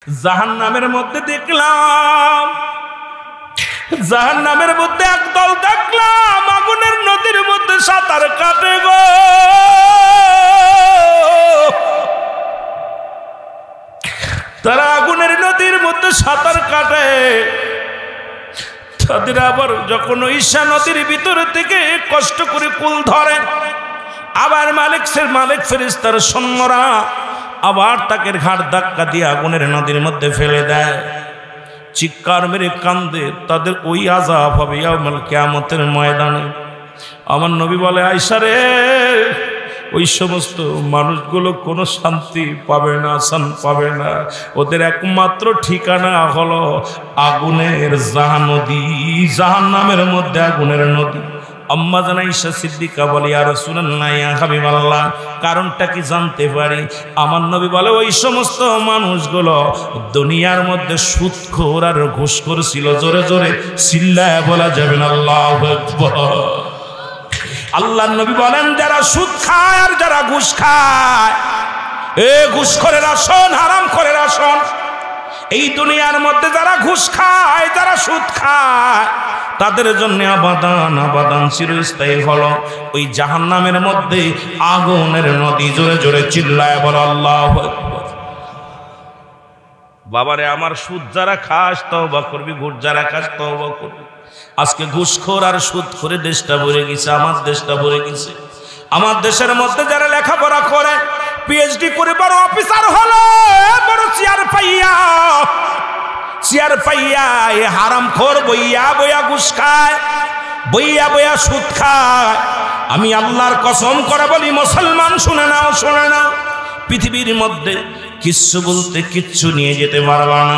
জাহান্নামের মধ্যে দেখলাম, জাহান্নামের মধ্যে একদল দেখলাম আগুনের নদীর মধ্যে সাঁতার কাটে গো। তারা আগুনের নদীর মধ্যে সাঁতার কাটে, তাদের আবার যখন ঈশা নদীর ভিতর থেকে কষ্ট করে কুল ধরে, আবার মালিক ফেরেশতার সৈন্যরা আবার তাকে ঘাট ধাক্কা দিয়ে আগুনের নদীর মধ্যে ফেলে দেয়, চিৎকার মেরে কান্দে। তাদের ওই আযাব হবে ইয়াউমুল কিয়ামতের ময়দানে। আমার নবী বলে, আয়েশা রে, ওই সমস্ত মানুষগুলো কোনো শান্তি পাবে না, শান্তি পাবে না। ওদের একমাত্র ঠিকানা হলো আগুনের নদী, জাহান্নামের মধ্যে আগুনের নদী। আম্মা জান আয়েশা সিদ্দিকা বলে, ইয়া রাসূলুল্লাহ, ইয়া হাবিবাল্লাহ, কারণটা কি জানতে পারি? আমার নবী বলে, ওই সমস্ত মানুষগুলো দুনিয়ার মধ্যে সুদখোর আর ঘুষখোর ছিল। জোরে জোরে চিল্লায় বলা যাবে না আল্লাহু আকবার। আল্লাহর নবী বলেন, যারা সুদ খায় আর যারা ঘুষ খায়, এ ঘুষখোরেরা শোন, হারামখোরেরা শোন, এই দুনিয়ার মধ্যে যারা ঘুষ খায়, যারা সুদ খায়, তাদের জন্য আবাদান আবাদান চিরস্থায়ী হলো ওই জাহান্নামের মধ্যে আগুনের নদী। জোরে জোরে চিল্লায় বলো আল্লাহু আকবার। বাবারে আমার, সুদ যারা খাস তওবা করবি, ঘুষ যারা খাস তওবা করবি। আজকে ঘুষখোর আর সুদ করে দেশটা ভরে গেছে, আমার দেশটা ভরে গেছে। আমার দেশের মধ্যে যারা লেখাপড়া করে, পিএইচডি করে বড় অফিসার হলো, বড় চেয়ার পাইয়া এ হারামখোর বইয়া বইয়া ঘুষ খায়, বইয়া বইয়া সুদ খায়। আমি আল্লাহর কসম করে বলি, মুসলমান শুনে নাও, শুনে নাও, পৃথিবীর মধ্যে কিচ্ছু বলতে কিচ্ছু নিয়ে যেতে পারবা না।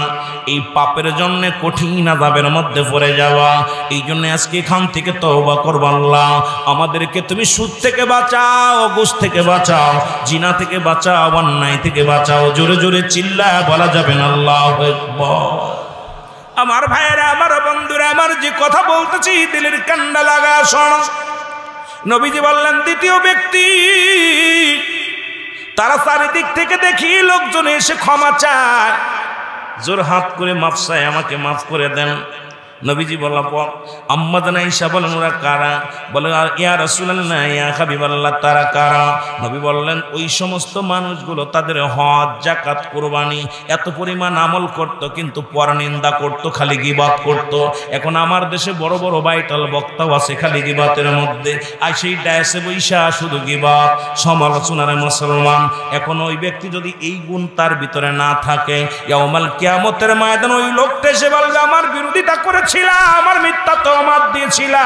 এই পাপের জন্য কঠিন আযাবের মধ্যে পড়ে যাওয়া। এই জন্য আজকে এখান থেকে তওবা করব। আল্লাহ আমাদেরকে তুমি সুদ থেকে বাঁচাও, ঘুষ থেকে বাঁচাও, জিনা থেকে বাঁচাও, অন্যায় থেকে বাঁচাও। জোরে জোরে চিল্লায় বলা যাবে না আল্লাহু আকবার। আমার ভাইয়েরা, আমার বন্ধুরা, আমার যে কথা বলতেছি দিলের কান্ডা লাগা শোনো। নবীজি বললেন, দ্বিতীয় ব্যক্তি, তারা চারিদিক থেকে দেখি লোকজন এসে ক্ষমা চায়, জোর হাত করে মাফ চায়, আমাকে মাফ করে দেন। নবীজি বললেন, আম্মা জান আয়েশা বলেন, ওরা কারা? বলে, ইয়া রাসূলুল্লাহ, ইয়া হাবিবাল্লাহ, তারা কারা? নবী বললেন, ওই সমস্ত মানুষগুলো তাদের হজ, যাকাত, কুরবানি এত পরিমাণ আমল করত, কিন্তু পরনিন্দা করত, খালি গীবত করত। এখন আমার দেশে বড় বড় ভাইটাল বক্তাও আছে খালি গীবতের মধ্যে, আর সেই ডায়াসে বৈশা শুধু গীবত, সমালোচনার মুসলমান। এখন ওই ব্যক্তি যদি এই গুণ তার ভিতরে না থাকে, ইয়াউমুল কিয়ামতের ময়দানে ওই লোকটা এসে বলবে, আমার বিরোধিতা করে আমার মিথ্যা তহমত দিয়েছিলা,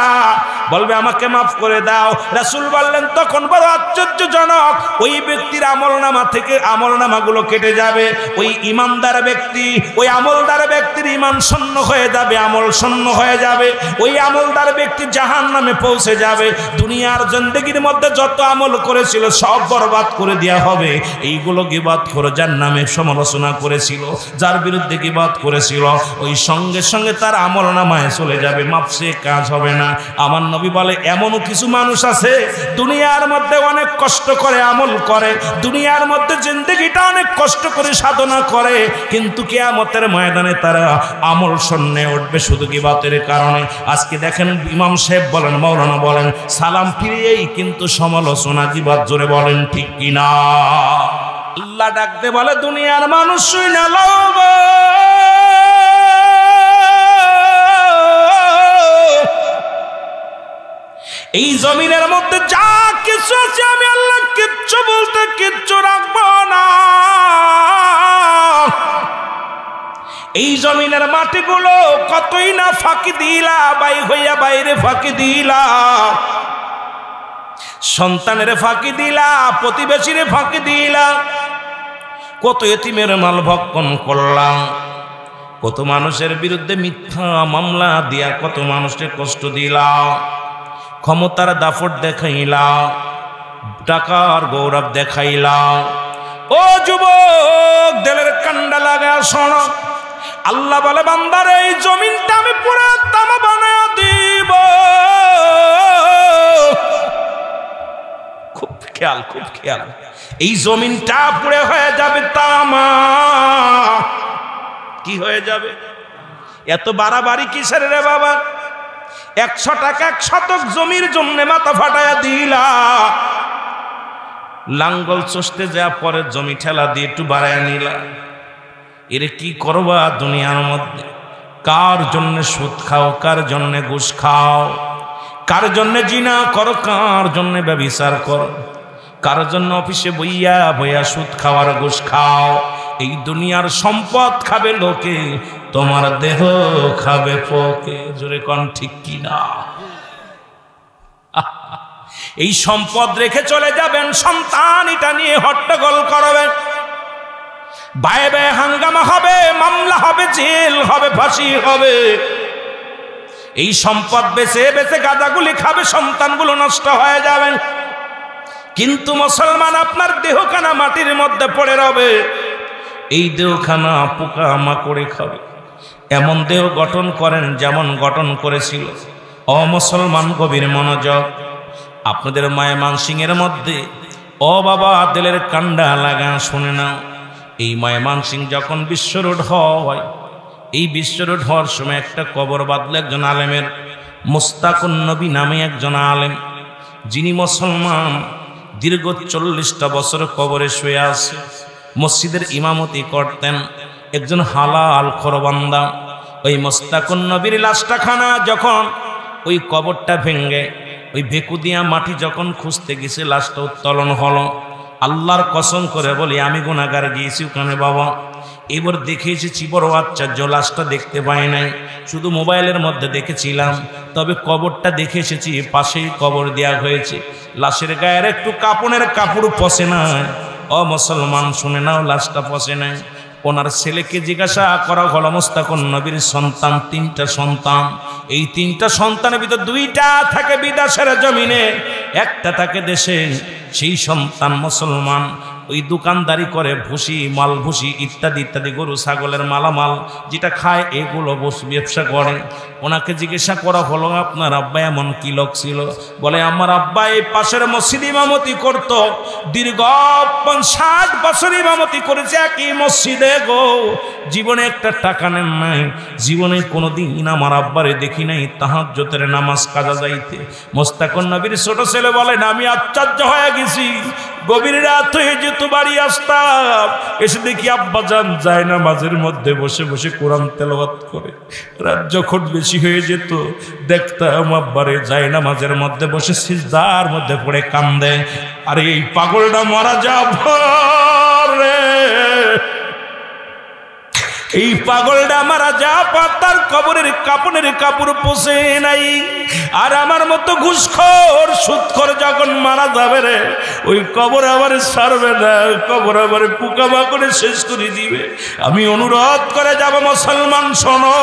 বলবে আমাকে মাফ করে দাও। রাসূল বললেন, তখন বড় আশ্চর্যজনক, ওই ব্যক্তির আমলনামা থেকে আমলনামাগুলো কেটে যাবে। ওই ইমানদার ব্যক্তি, ওই আমলদার ব্যক্তির ইমান শূন্য হয়ে যাবে, আমল শূন্য হয়ে যাবে। ওই আমলদার ব্যক্তি জাহান্নামে পৌঁছে যাবে। দুনিয়ার জিন্দেগির মধ্যে যত আমল করেছিল সব বরবাদ করে দেওয়া হবে। এইগুলো গীবত করে যার নামে সমালোচনা করেছিল, যার বিরুদ্ধে গীবত করেছিল, ওই সঙ্গে সঙ্গে তার আমল নামায় চলে যাবে, মাপসে কাজ হবে না। আমার নবী বলে, এমনও কিছু মানুষ আছে দুনিয়ার মধ্যে অনেক কষ্ট করে আমল করে, দুনিয়ার মধ্যে জিন্দেগিটা অনেক কষ্ট করে সাধনা করে, কিন্তু কিয়ামতের ময়দানে তারা আমল শূন্যে উঠবে শুধু গীবতের কারণে। আজকে দেখেন, ইমাম সাহেব বলেন, মাওলানা বলেন, সালাম ফিরিয়েই কিন্তু সমালোচনা, গীবত। জোরে বলেন ঠিক কিনা? আল্লাহ ডাকতে বলে, দুনিয়ার মানুষ শুনে লব, এই জমিনের মধ্যে যা কিছু আছে আমি আল্লাহ কিচ্ছু বলতে কিচ্ছু রাখবো না। এই জমিনের মাটিগুলো কতই না ফাঁকি দিলা, বাই হইয়া বাইরে ফাঁকি দিলা, সন্তানের ফাঁকি দিলা, প্রতিবেশীরে ফাঁকি দিলা, কত এতিমের মাল ভক্ষণ করলাম, কত মানুষের বিরুদ্ধে মিথ্যা মামলা দিয়া কত মানুষকে কষ্ট দিলা, ক্ষমতার দাপট দেখাইলা, টাকার গৌরব দেখাইলা। ও যুবক, দিলের কান্ডা লাগা শোনো। আল্লাহ বলে, বান্দার এই জমিনটা আমি পুরো তামা বানায় দিব। খুব খেয়াল, খুব খেয়াল, এই জমিনটা পুড়ে হয়ে যাবে তামা। কি হয়ে যাবে? এত বাড়াবাড়ি কিসের রে বাবা? 100 টাকা 1 শতক জমির জন্য মাথা ফাটায়া দিলা, লাঙ্গল চষতে যা পরে জমি ঠেলা দিয়ে একটু বাড়ায় নিলা। এর কি করবা দুনিয়ার মধ্যে? কার জন্য সুদ খাও, কার জন্য ঘুষ খাও, কার জন্য জিনা করো, কার জন্য ব্যভিচার করো, কার জন্য অফিসে বইয়া বইয়া সুদ খাওয়ার ঘুষ খাও। এই দুনিয়ার সম্পদ খাবে লোকে, তোমার দেহ খাবে পোকে। জোরে কোন ঠিক কিনা? এই সম্পদ রেখে চলে যাবেন, সন্তান এটা নিয়ে হট্টগোল করবেন, বায়ে বায়ে হাঙ্গামা হবে, মামলা হবে, জেল হবে, ফাঁসি হবে। এই সম্পদ বেচে বেচে গাঁজাগুলি খাবে, সন্তানগুলো নষ্ট হয়ে যাবে। কিন্তু মুসলমান, আপনার দেহখানা মাটির মধ্যে পড়ে রবে, এই দেহখানা পোকা মাকড়ে খাবে। এমন দেহ গঠন করেন যেমন গঠন করেছিল। ও মুসলমান, গভীর মনোযোগ। আপনাদের মায়ে মানসিংয়ের মধ্যে, ও বাবা দিলের কান্ডা লাগা শুনে নাও। এই মায়ে মানসিং যখন বিশ্বরোড হয়, এই বিশ্বরোড হওয়ার সময় একটা কবর বাঁধল একজন আলেমের, মুস্তাকুন নবী নামে একজন আলেম, যিনি মুসলমান, দীর্ঘ 40টা বছর কবরে শুয়ে আছে। মসজিদের ইমামতি করতেন, একজন হালাল খরবান্দা। ওই মুস্তাকুন নবীর লাশটা খানা যখন ওই কবরটা ভেঙে ওই ভেকু দিয়া মাটি যখন খুঁজতে গেছে, লাশটা উত্তোলন হলো। আল্লাহর কসম করে বলি, আমি গুনাহগার গিয়েছি ওখানে বাবা, এবার দেখে এসেছি, বড় আশ্চর্য, লাশটা দেখতে পাই নাই, শুধু মোবাইলের মধ্যে দেখেছিলাম। তবে কবরটা দেখে এসেছি, পাশেই কবর দেওয়া হয়েছে, লাশের গায়ের একটু কাপড়ের কাপড় পচে নাই। ও মুসলমান শুনে নাও, লাশটা পচে নাই। ওনার ছেলেকে জিজ্ঞাসা করা হলো, মুস্তাকুন নবীর সন্তান 3টা সন্তান, এই 3টা সন্তানের ভিতর 2টা থাকে বিদেশের জমিনে, একটা থাকে দেশে। সেই সন্তান মুসলমান, ওই দোকানদারি করে, ভুসি, মাল ভুসি ইত্যাদি ইত্যাদি, গরু ছাগলের মালামাল যেটা খায় এগুলো ব্যবসা করে। ওনাকে জিজ্ঞাসা করা হলো, আপনার আব্বা এমন কি লোক ছিল? বলে, আমার আব্বা এই পাশের মসজিদ ইমামতি করত, দীর্ঘ 60 বছর ইমামতি করেছে একই মসজিদে গো, জীবনে একটা টাকা নেন নাই, জীবনে কোনোদিন আমার আব্বারে দেখি নাই তাহাজ্জুদের নামাজ কাজা যাইতে। মুস্তাকুন নবীর ছোট ছেলে বলেন, আমি আশ্চর্য হয়ে গেছি, গভীর রাত হয়ে যেত, বাড়ি আসতাম, এসে দেখি আব্বা জান যায় না মাঝের মধ্যে বসে বসে কোরআন তেলাওয়াত করে। রাত যখন বেশি হয়ে যেত, দেখতাম আব্বারে যায় না মাঝের মধ্যে বসে সিজদার মধ্যে পড়ে কান্দে। আরে এই পাগলটা মারা যাবে রে, এই পাগলটা মারা যা, তার কবরের কাপড়ের কাপড় পোষে নাই। আর আমার মতো ঘুষখোর সুদখোর যখন মারা যাবে রে, ওই কবর আবার ছাড়বে না, কবর আবার পোকামাকড়ে শেষ করে দিবে। আমি অনুরোধ করে যাব, মুসলমান শোনো,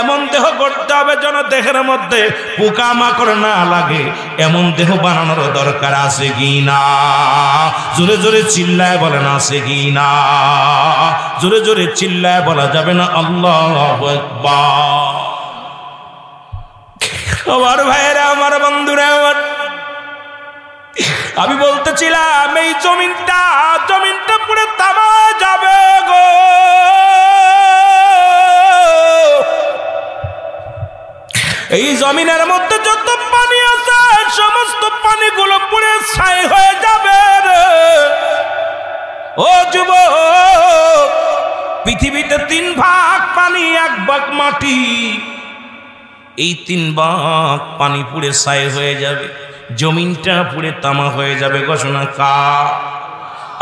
এমন দেহ করতে হবে যেন দেহের মধ্যে পোকামাকড় না লাগে, এমন দেহ বানানোর দরকার আছে কি না? জোরে জোরে চিল্লায় বলেন, আছে কি না? জোরে জোরে চিল্লায় বলা যাবে না আল্লাহু আকবার? আমার ভাইয়েরা, আমার বন্ধুরা, আমি বলতেছিলাম, এই জমিনটা পুরো তামা যাবে গো। এই জমিনের মধ্যে যত পানি আছে, সমস্ত পানিগুলো পুড়ে ছাই হয়ে যাবে রে। ও যুবক, পৃথিবীতে 3 ভাগ পানি, 1 ভাগ মাটি। এই 3 ভাগ পানি পুড়ে ছাই হয়ে যাবে, জমিনটা পুড়ে তামা হয়ে যাবে। ঘোষণা কার?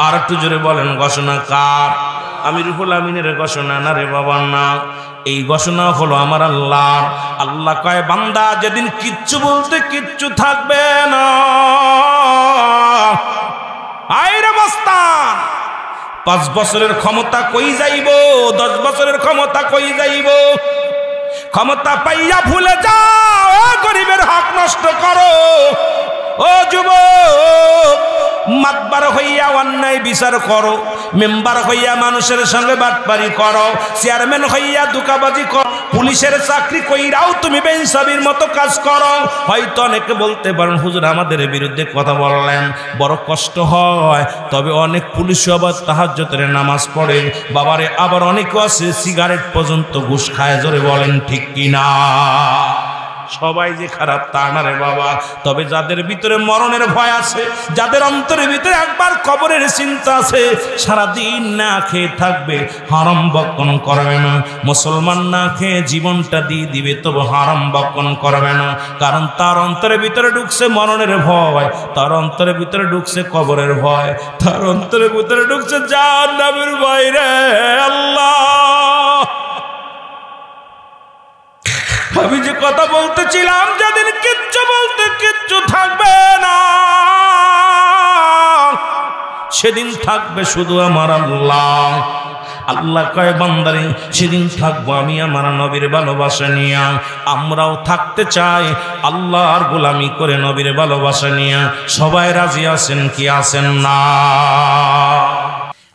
আর একটু জোরে বলেন, ঘোষণা কার? আমি রুহুল আমিনের ঘোষণা না রে বাবা, না। এই ঘোষণা হলো আমার আল্লাহ। আল্লাহ কয়, বান্দা যেদিন কিচ্ছু বলতে কিচ্ছু থাকবে না, আইরে মস্তান, 5 বছরের ক্ষমতা কই যাইব, 10 বছরের ক্ষমতা কই যাইব? ক্ষমতা পাইয়া ভুলে যাও, গরিবের হক নষ্ট করো। ও যুবক, মাতবার হইয়া অন্যায় বিচার করো, মেম্বার হইয়া মানুষের সঙ্গে বাটপারি করো, চেয়ারম্যান হইয়া ধোঁকাবাজি করো, পুলিশের চাকরি কইরাও তুমি বেইনসাফির মতো কাজ করো। হয়তো অনেকে বলতে পারেন হুজুর আমাদের বিরুদ্ধে কথা বললেন, বড় কষ্ট হয়। তবে অনেক পুলিশ আবার তাহাজ্জুদের নামাজ পড়ে বাবারে, আবার অনেকে আছে সিগারেট পর্যন্ত ঘুষ খায়। জোরে বলেন ঠিক কিনা? সবাই যে খারাপ তা না রে বাবা। তবে যাদের ভিতরে মরণের ভয় আছে, যাদের অন্তরের ভিতরে একবার কবরের চিন্তা আছে, সারাদিন না খেয়ে থাকবে, হারাম বক্ষণ করবে না। মুসলমান না খেয়ে জীবনটা দিয়ে দিবে, তবু হারাম বক্ষণ করবে না। কারণ তার অন্তরের ভিতরে ঢুকছে মরণের ভয়, তার অন্তরের ভিতরে ঢুকছে কবরের ভয়, তার অন্তরের ভিতরে ঢুকছে জাহান্নামের ভয় রে আল্লাহ। আমি যে কথা বলতেছিলাম, যেদিন কিচ্ছু বলতে কিচ্ছু থাকবে না, সেদিন থাকবে শুধু আমার আল্লাহ। আল্লাহ কয় বান্দারে সেদিন থাকবো আমি আমার নবীর ভালোবাসা নিয়ে। আমরাও থাকতে চাই আল্লাহর গোলামি করে নবীর ভালোবাসা নিয়ে। সবাই রাজি আছেন কি আছেন না?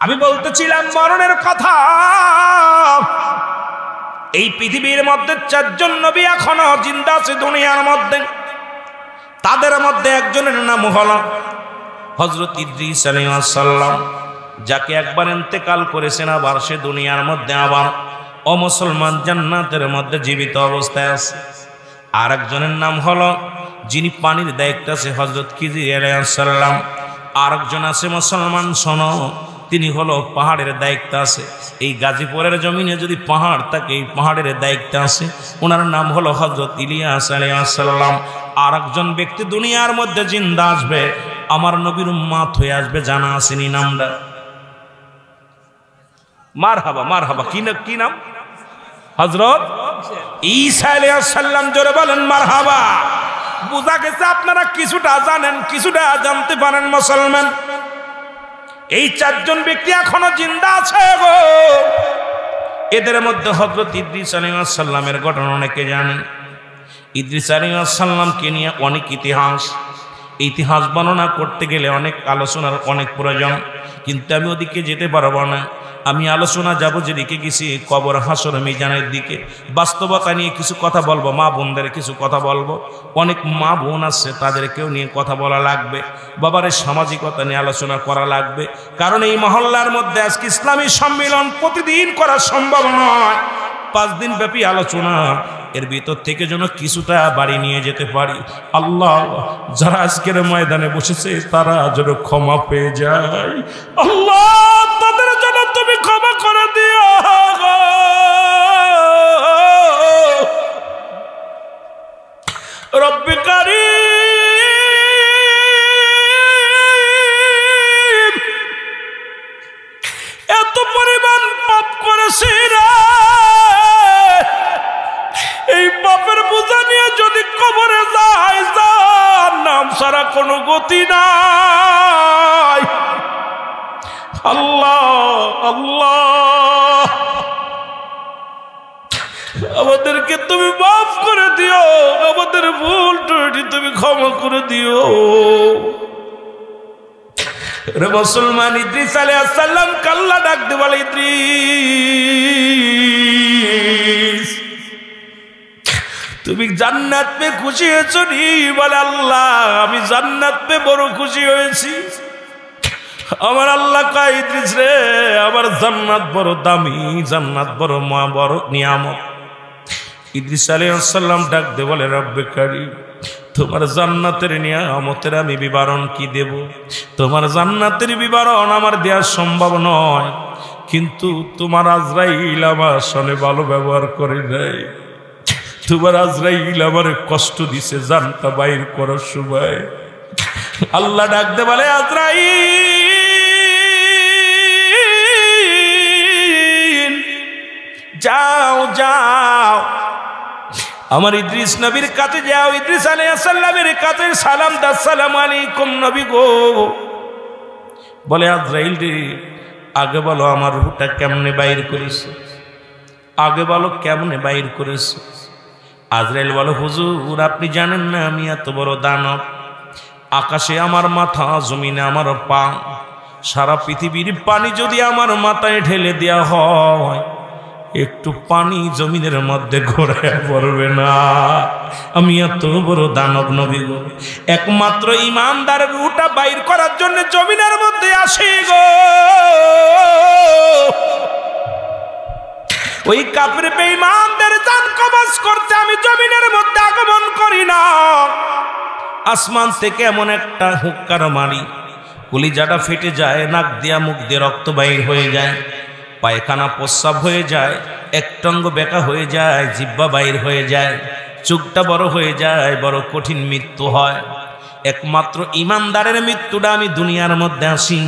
আমি বলতেছিলাম মরণের কথা। এই পৃথিবীর মধ্যে 4 জন নবী এখনো জিন্দা আছে দুনিয়ার মধ্যে। তাদের মধ্যে একজনের নাম হলো হযরত ইদ্রিস আলাইহিস সালাম, যাকে একবার ইন্তেকাল করেছেন, আবার সে দুনিয়ার মধ্যে আবার অমুসলমান জান্নাতের মধ্যে জীবিত অবস্থায় আছে। আর একজনের নাম হলো, যিনি পানির দায়িত্ব আছে, হযরত খিজির আলাইহিস সালাম। আরেকজন আছে মুসলমান শোনো, তিনি হলো পাহাড়ের দায়িত্ব আছে। এই গাজীপুরের জমিনে যদি পাহাড় থাকে, এই পাহাড়ের দায়িত্ব আছে, ওনার নাম হলো হযরত ইলিয়াস আলাইহিস সালাম। আর একজন ব্যক্তি দুনিয়ার মধ্যে জিন্দা আসবে, আমার নবীর উম্মত হয়ে আসবে, জানা আসেনি নামটা? মারহাবা মারহাবা। কি নাম? হযরত ঈসা আলাইহিস সালাম। জোরে বলেন মারহাবা। বুঝা গেছে আপনারা কিছুটা জানেন, কিছুটা জানতে পারেন মুসলমান। এই 4 জন ব্যক্তি এখনো জিন্দা আছে গো। এদের মধ্যে হযরত ইদ্রিস আলাইহিস সালামের ঘটনা অনেকে জানেন। ইদ্রিস আলাইহিস সালামকে নিয়ে অনেক ইতিহাস বর্ণনা করতে গেলে অনেক আলোচনার অনেক প্রয়োজন, কিন্তু আমি ওদিকে যেতে পারবো না। আমি আলোচনা যাব যেদিকে গেছি, কবর হাসর মিজানের দিকে। বাস্তবতা নিয়ে কিছু কথা বলবো, মা বোনদের কিছু কথা বলবো। অনেক মা বোন আছে, তাদেরকেও নিয়ে কথা বলা লাগবে। বাবার সামাজিকতা নিয়ে আলোচনা করা লাগবে। কারণ এই মহল্লার মধ্যে আজকে ইসলামী সম্মেলন প্রতিদিন করা সম্ভব নয়। 5 দিন ব্যাপী আলোচনা, এর ভিতর থেকে যেন কিছুটা বাড়ি নিয়ে যেতে পারি। আল্লাহ, যারা আজকের ময়দানে বসেছে তারা যেন ক্ষমা পেয়ে যায়। আল্লাহ, তাদের জন্য তুমি ক্ষমা করে দিও। রব্বি কারীম, এত পরিমাণ পাপ করেছি রে, এই পাপের বোঝা নিয়ে যদি কবরে যায়, জাহান্নাম ছাড়া কোনো গতি নাই। আল্লাহ আল্লাহ, আমাদেরকে তুমি মাফ করে দিও, আমাদের ভুল ত্রুটি তুমি ক্ষমা করে দিও রে মুসলমান। ইদ্রিস আলাইহিস সালাম কাল্লা ডাকতে বলে, ইদ্রিস তুমি জান্নাত পেয়ে খুশি হয়েছো নি? বলে আল্লাহ, আমি জান্নাত পেয়ে বড় খুশি হয়েছি। আমার আল্লাহ কয়, ইদ্রিস রে, আমার জান্নাত বড় দামি, জান্নাত বড় বড় নিয়ামত। ইদ্রিস আলাইহিস সালাম ডাক দে বলে, রব্বে কারীম, তোমার জান্নাতের নিয়ামতের আমি বিবরণ কি দেব? তোমার জান্নাতের বিবরণ আমার দেওয়া সম্ভব নয়, কিন্তু তোমার আজরাইল আমার সঙ্গে ভালো ব্যবহার করে নাই। তোমার আজরাইল আমার কষ্ট দিছে জানটা বাইর করার সময়। আল্লাহ ডাকতে বলে, আজরাইল যাও যাও, আমার ইদ্রিস নবীর কাছে যাও, ইদ্রিস আলাইহিস সালামের কাছে সালাম দাও, আসসালামু আলাইকুম নবী গো। বলে, আজরাইল রে, আগে বলো আমার রূহটা কেমনে বাইর করেছে, আগে বলো কেমনে বাইর করেছে। আজরাইল বলো, হুজুর আপনি জানেন না আমি এত বড় দানব, আকাশে আমার মাথা, জমিনে আমার পা, সারা পৃথিবীর পানি যদি আমার মাথায় ঢেলে দেওয়া হয়, একটু পানি জমিনের মধ্যে ঘোরে পড়বে না। আমি এত বড় দানব নবী গো, একমাত্র ইমানদারের রুটা বাইর করার জন্য জমিনের মধ্যে আসি গো। ওই কাফির বেঈমানদের জান কবজ করতে আমি জমিনের মধ্যে আগমন করি না। আসমান থেকে এমন একটা হুক্কার মারি, কলিজাটা ফেটে যায়, নাক দিয়া মুখ দিয়ে রক্ত বাইর হয়ে যায়, পায়খানা প্রস্রাব হয়ে যায়, একটঙ্গ বেঁকা হয়ে যায়, জিহ্বা বাইর হয়ে যায়, চোখটা বড় হয়ে যায়, বড় কঠিন মৃত্যু হয়। একমাত্র ইমানদারের মৃত্যুটা আমি দুনিয়ার মধ্যে আসি,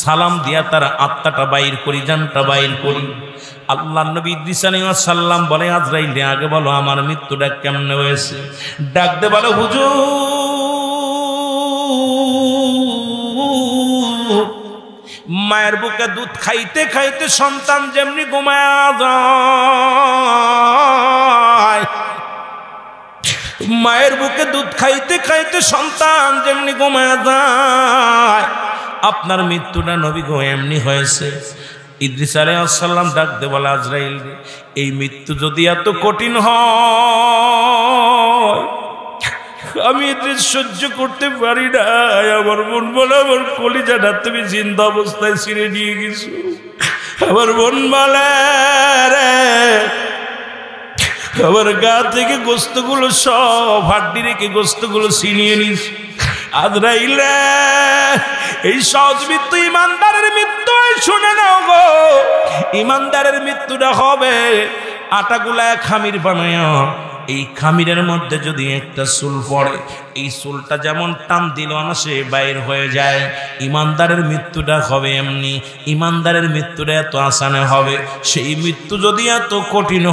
সালাম দিয়া তার আত্মাটা বাইর করি, জানটা বাইর করি। আল্লাহ নবী ইদ্রিস আলাইহিস সালাম বলে, আজরাইল রে আগে বলো আমার মৃত্যুটা কেমনে হয়েছে। ডাকতে বলো, হুজুর মায়ের বুকে দুধ খাইতে খাইতে সন্তান যেমনি ঘুমায়া যায়, মায়ের বুকে দুধ খাইতে খাইতে সন্তান যেমনি ঘুমায়া যায়, আপনার মৃত্যুটা নবী গো এমনি হয়েছে। ইদ্রিস আলাইহিস সালাম ডাকতে বলে, আজরাইল এই মৃত্যু যদি এত কঠিন হয়, আমি ইদ্রিস সহ্য করতে পারি না। আমার বোন বলে, আমার কলিজাটা তুমি জিন্দা অবস্থায় ছিঁড়ে নিয়ে গেছো। আমার বোন বলে, রে আমার গা থেকে গোস্তগুলো সব হাড্ডি রেখে গোস্তগুলো ছিনিয়ে নিস। আজরাইল এই সহজ মৃত্যু ইমানদারের মৃত্যু, শুনে নাও গো, ইমানদারের মৃত্যুটা হবে আটাগুলা খামির বানায়, এই খামিরের মধ্যে যদি একটা চুল পড়ে, এই চুলটা যেমন টান দিল না সে বাইর হয়ে যায়, ইমানদারের মৃত্যুটা হবে এমনি। ইমানদারের মৃত্যুটা এত আসানে হবে, সেই মৃত্যু যদি এত কঠিন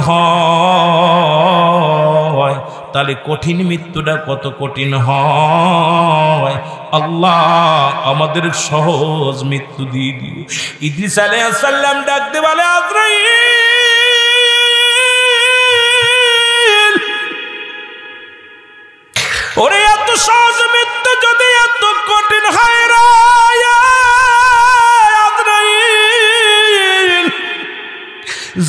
হয়, তাহলে কঠিন মৃত্যুটা কত কঠিন হয়। আল্লাহ আমাদের সহজ মৃত্যু দিয়ে দিও। ইদ্রিস আলাইহিস সালাম ডাকতে বলে, আজরাইল ওরে এত সহজ মৃত্যু যদি এত কঠিন হয় রে আজরাইল,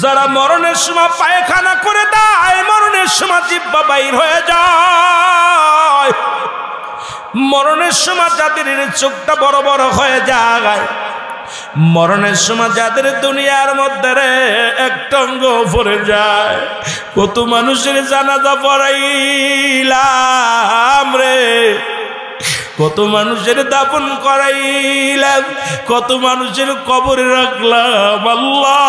যারা মরণের সময় পায়খানা করে দেয়, মরণের সময় জিহ্বা বাইর হয়ে যায়, মরণের সময় যাদের চোখটা বড় বড় হয়ে যায়, মরণের সময় যাদের দুনিয়ার মধ্যে রে একটা অঙ্গ পড়ে যায়, কত মানুষের জানাজা পড়াইলাম রে, কত মানুষের দাফন করাইলাম, কত মানুষের কবরে রাখলাম। আল্লাহ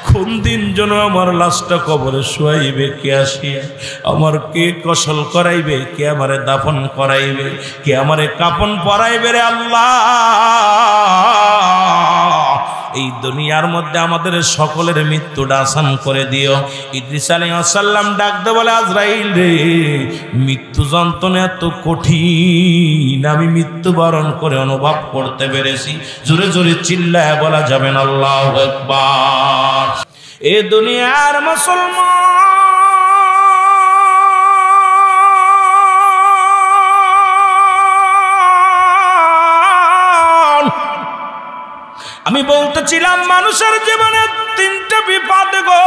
কোন দিন যেন আমার লাশটা কবরে শুয়াইবে কে আসিয়া, আমার কে কসল করাইবে, কে আমারে দাফন করাইবে, কে আমারে কাফন পরাইবে রে আল্লাহ। এই দুনিয়ার মধ্যে আমাদের সকলের মৃত্যুটা আসান করে দিও। ইদ্রিস আলাইহিস সালাম ডাকতে বলে, আজরাইল রে মৃত্যু যন্ত্রণা এত কঠিন, আমি মৃত্যুবরণ করে অনুভব করতে পেরেছি। জোরে জোরে চিল্লায় বলা যাবেন আল্লাহু আকবার। এ দুনিয়ার মুসলমান, আমি বলতেছিলাম মানুষের জীবনে তিনটা বিপদ গো।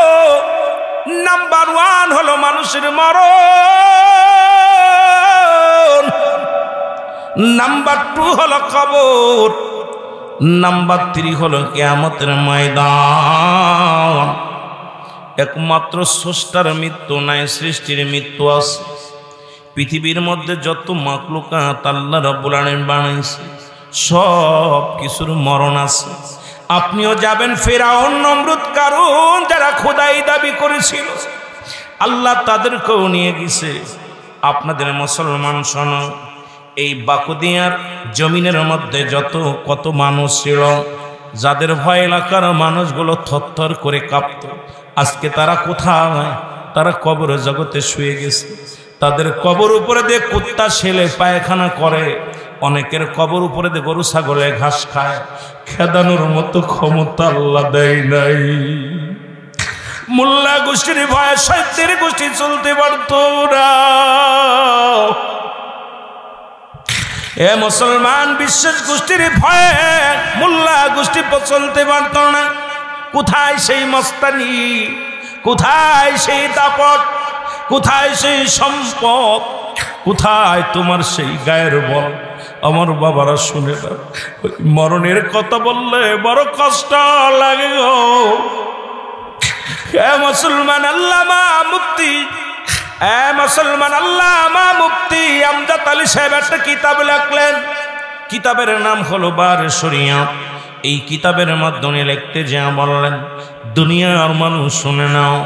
নাম্বার 1 হলো মানুষের মরণ, নাম্বার 2 হলো কবর, নাম্বার 3 হলো কিয়ামতের ময়দান। একমাত্র স্রষ্টার মৃত্যু নাই, সৃষ্টির মৃত্যু আছে। পৃথিবীর মধ্যে যত মাখলুকাত আল্লাহ রাব্বুল আলামিন বানাইছে সব কিছুর মরণ আছে। আপনিও যাবেন ফিরআউন, নমরুদ, কারুন, যারা খোদাই দাবি করেছিল, আল্লাহ তাদেরকেও নিয়ে গেছে। আপনাদের মুসলমান শোনো, এই বাকুদিয়ার জমিনের মধ্যে কত মানুষ ছিল, যাদের ভয় এলাকার মানুষগুলো থরথর করে কাঁপত, আজকে তারা কোথায়? তারা কবর জগতে শুয়ে গেছে। তাদের কবর উপরে দিয়ে কুত্তা ছেলে পায়খানা করে, অনেকের কবর উপরে দিয়ে গরু ছাগলে ঘাস খায়। খেদানোর মতো ক্ষমতা আল্লাহ দেয় নাই। মোল্লা গোষ্ঠীর ভয়ে সাহিত্যের গোষ্ঠী চলতে পারত না। এ মুসলমান, বিশ্বাস গোষ্ঠীর ভয়ে মোল্লা গোষ্ঠী চলতে পারত না। কোথায় সেই মস্তানি, কোথায় সেই দাপট, কোথায় সেই সম্পদ, কোথায় তোমার সেই গায়ের বল? আমার বাবারা শুনে না, মরণের কথা বললে বড় কষ্ট লাগে গো। এ মুসলমান, আল্লামা মুফতি, এ মুসলমান, আল্লামা মুফতি আমজাদ আলী সাহেব একটা কিতাব লিখলেন। কিতাবের নাম হলো বারে শরিয়াত। এই কিতাবের মাধ্যমে লিখতে যা বললেন, দুনিয়ার মানুষ শুনে নাও,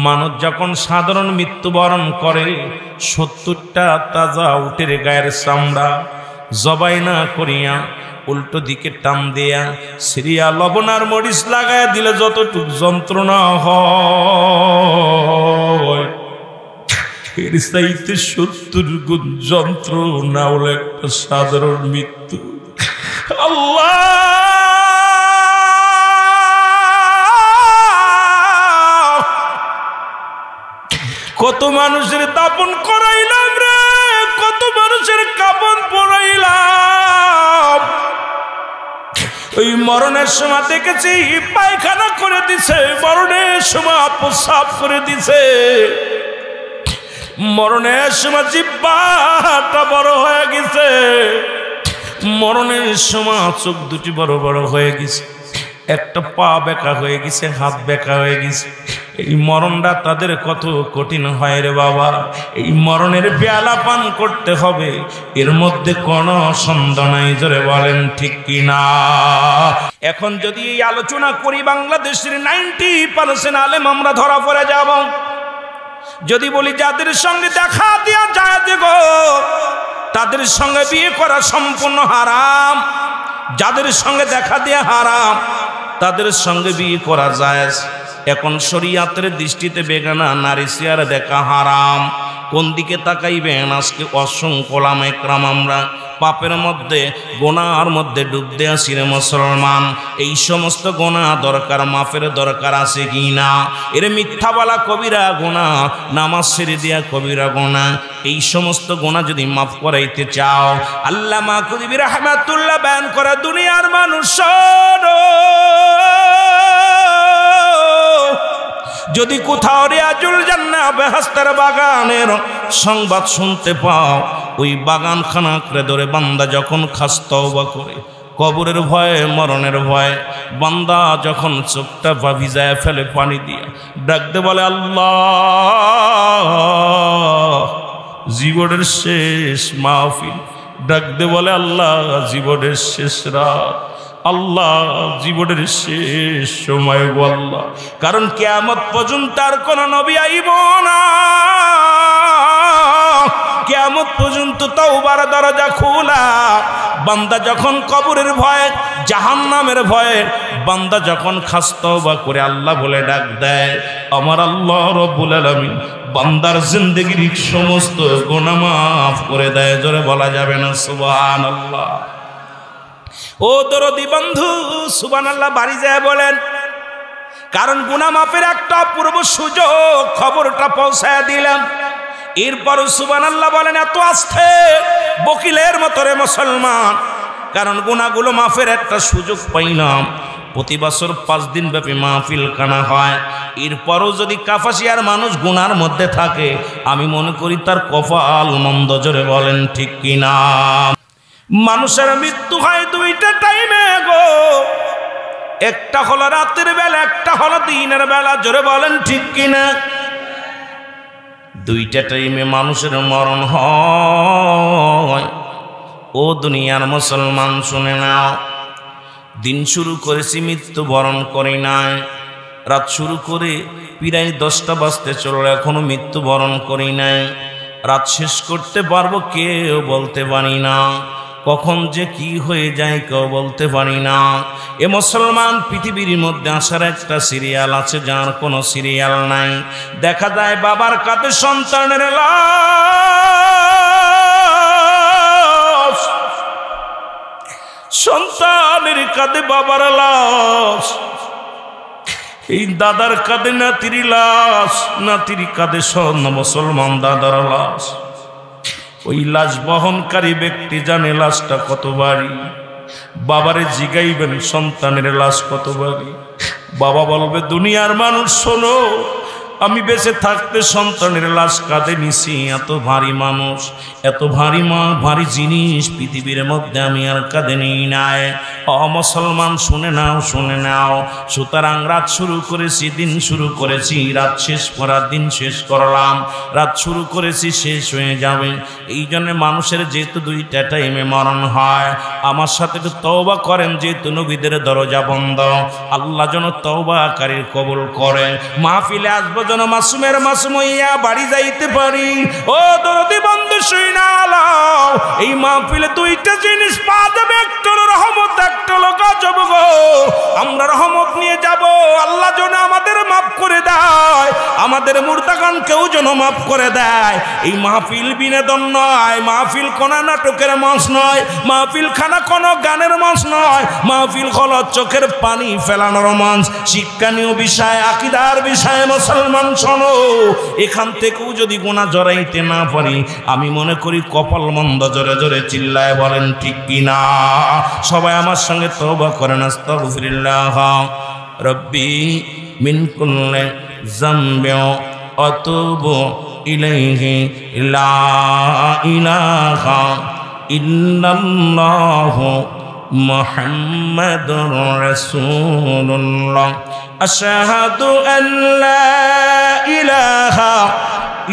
মানুষ যখন সাধারণ মৃত্যুবরণ করে 70টা তাজা উটের গায়ের চামড়া জবাই না করিয়া উল্টো দিকে টান দিয়া সিরিয়া লবণার মরিচ লাগায় দিলে যতটুক যন্ত্রণা হয়, এর চাইতে 70 গুণ যন্ত্রণা হলো একটা সাধারণ মৃত্যু। আল্লাহ, কত মানুষের দাপন করাইলাম রে, কত মানুষের কাপন পরাইলাম। ওই মরণের সময় দেখেছি পায়খানা করে দিছে, মরণের সময় প্রস্রাব করে দিছে, মরণের সময় জিহ্বাটা বড় হয়ে গেছে, মরণের সময় চোখ দুটি বড় বড় হয়ে গেছে, একটা পা বেঁকা হয়ে গেছে, হাত বেঁকা হয়ে গেছে। এই মরণটা তাদের কত কঠিন হয় রে বাবা। এই মরণের পেয়ালা পান করতে হবে, এর মধ্যে কোনো সন্দেহ নাই। জোরে বলেন ঠিক কিনা? এখন যদি এই আলোচনা করি, বাংলাদেশের 90% আলেম আমরা ধরা পড়ে যাব। যদি বলি যাদের সঙ্গে দেখা দেওয়া যায় গো, তাদের সঙ্গে বিয়ে করা সম্পূর্ণ হারাম। যাদের সঙ্গে দেখা দেওয়া হারাম, তাদের সঙ্গে বিয়ে করা জায়েজ। এখন শরীয়তের দৃষ্টিতে বেগানা নারী চেয়ারে দেখা হারাম। কোন দিকে তাকাইবেন? আজকে অসংখ্য ওলামা ইকরাম আমরা পাপের মধ্যে, গোনার মধ্যে ডুবতে আসি রে মুসলমান। এই সমস্ত গোনা দরকার, মাফের দরকার আছে কি না? এর মিথ্যা বলা কবিরা গোনা, নামাজ ছেড়ে দেয়া কবিরা গোনা। এই সমস্ত গোনা যদি মাফ করাইতে চাও, আল্লামা কুতুবী রাহমাতুল্লাহ বয়ান করে, দুনিয়ার মানুষ যদি কোথাও রিয়াজুল জান্নাহ বেহেশতের বাগানের সংবাদ শুনতে পাও, ওই বাগানখানা করে ধরে বান্দা যখন খাস তওবা করে, কবরের ভয়ে, মরণের ভয়ে বান্দা যখন চোখটা ভিজায় ফেলে পানি দিয়ে, ডাকতে বলে আল্লাহ, জীবনের শেষ মাহফিল, ডাকতে বলে আল্লাহ, জীবনের শেষ রাত, আল্লাহ, জীবনের শেষ সময় গো আল্লাহ। কারণ কিয়ামত পর্যন্ত আর কোন নবী আইব না, কিয়ামত পর্যন্ত তওবার দরজা খোলা। বান্দা যখন কবরের ভয়ে, জাহান্নামের ভয়ে বান্দা যখন খাস তওবা করে আল্লাহ বলে ডাক দেয়, আমার আল্লাহ রব্বুল আলামিন বান্দার জিন্দেগির সমস্ত গুনাহ মাফ করে দেয়। জোরে বলা যাবে না সুবহানাল্লাহ? ও দরদি বন্ধু, সুবহানাল্লাহ বাড়ি যায় বলেন। কারণ গুনাহ মাফের একটা পূর্ব সুযোগ খবরটা পৌঁছায় দিলাম। এরপর সুবহানাল্লাহ বলেন, এত আস্তে বকিলের মতো রে মুসলমান। কারণ গুনাহগুলো মাফের একটা সুযোগ পাইলাম। প্রতি বছর 5 দিন ব্যাপী মাহফিল কানা হয়। এরপরও যদি কাফাসিয়ার মানুষ গুনার মধ্যে থাকে, আমি মনে করি তার কপাল মন্দ। জোরে বলেন ঠিক কিনা? মানুষের মৃত্যু হয় 2টা টাইমে গো, একটা হলো রাতের বেলা, একটা হলো দিনের বেলা। জোরে বলেন ঠিক কিনা? 2টা টাইমে মানুষের মরণ হয়। ও দুনিয়ার মুসলমান শুনে নাও, দিন শুরু করেছি, মৃত্যু বরণ করি নাই। রাত শুরু করে প্রায় 10টা বাজতে চলল, এখনো মৃত্যু বরণ করি নাই। রাত শেষ করতে পারবো কেউ বলতে পারি না, কখন যে কি হয়ে যায় কেউ বলতে পারি না। এ মুসলমান, পৃথিবীর মধ্যে আসার একটা সিরিয়াল আছে যার কোনো সিরিয়াল নাই। দেখা যায় বাবার কাঁধে সন্তানের লাশ, সন্তানের কাঁধে বাবার লাশ। এই দাদার কাঁধে নাতির লাশ, নাতির কাঁধে স্বর্ণ মুসলমান দাদার লাশ। ওই লাশ বহনকারী ব্যক্তি জানে লাশটা কত ভারী। বাবারে জিগাইবেন সন্তানের লাশ কত ভারী। বাবা বলবে দুনিয়ার মানুষ শোনো, আমি বেঁচে থাকতে সন্তানের লাশ কাঁধে নিছি। এত ভারী মানুষ, এত ভারী ভারী জিনিস পৃথিবীর মধ্যে আমি আর কাঁধে নিই নাই। মুসলমান শুনে নাও, শুনে নাও। সুতরাং রাত শুরু করেছি, দিন শুরু করেছি, রাত শেষ করার দিন শেষ করলাম। রাত শুরু করেছি, শেষ হয়ে যাবে। এই জন্য মানুষের যেহেতু দুইটা টাইমে মরণ হয়, আমার সাথে একটু তওবা করেন। যেহেতু নবীদের দরজা বন্ধ, আল্লাহ যেন তওবাকারীর কবুল করেন। মাহফিলে আসবো যেন মাসুমের মাসুম হইয়া বাড়ি যাইতে পারি। ও দরদি বন্ধু শুইনা লাও, এই মাহফিলে দুইটা জিনিস পাওয়া যাবে, একটা রহমত, একটা হলো গজব গো। আমরা রহমত নিয়ে যাব, আল্লাহ যেন আমাদের মাফ করে দেয়, আমাদের মুর্দাগানকেও যেন মাফ করে দেয়। এই মাহফিল বিনোদন নয়, মাহফিল কোন নাটকের মঞ্চ নয়, মাহফিল খানা কোন গানের মঞ্চ নয়, মাহফিল হলো চোখের পানি ফেলানোর মঞ্চ, শিক্ষণীয় বিষয়, আকীদার বিষয়ে। মুসলমান শোনো, এখান থেকেও যদি গুনাহ জড়াইতে না পারি, আমি মনে করি কপাল মন্দ। জোরে জোরে চিল্লায় বলেন ঠিক কিনা? সবাই আমার সঙ্গে তওবা করেন। আস্তাগফিরুল্লাহ রব্বি মিন কুল্লি যামবিন ওয়া আতুবু ইলাইহি লা ইলাহা ইল্লাল্লাহু মুহাম্মাদুর রাসূলুল্লাহ। আশহাদু আন লা ইলাহা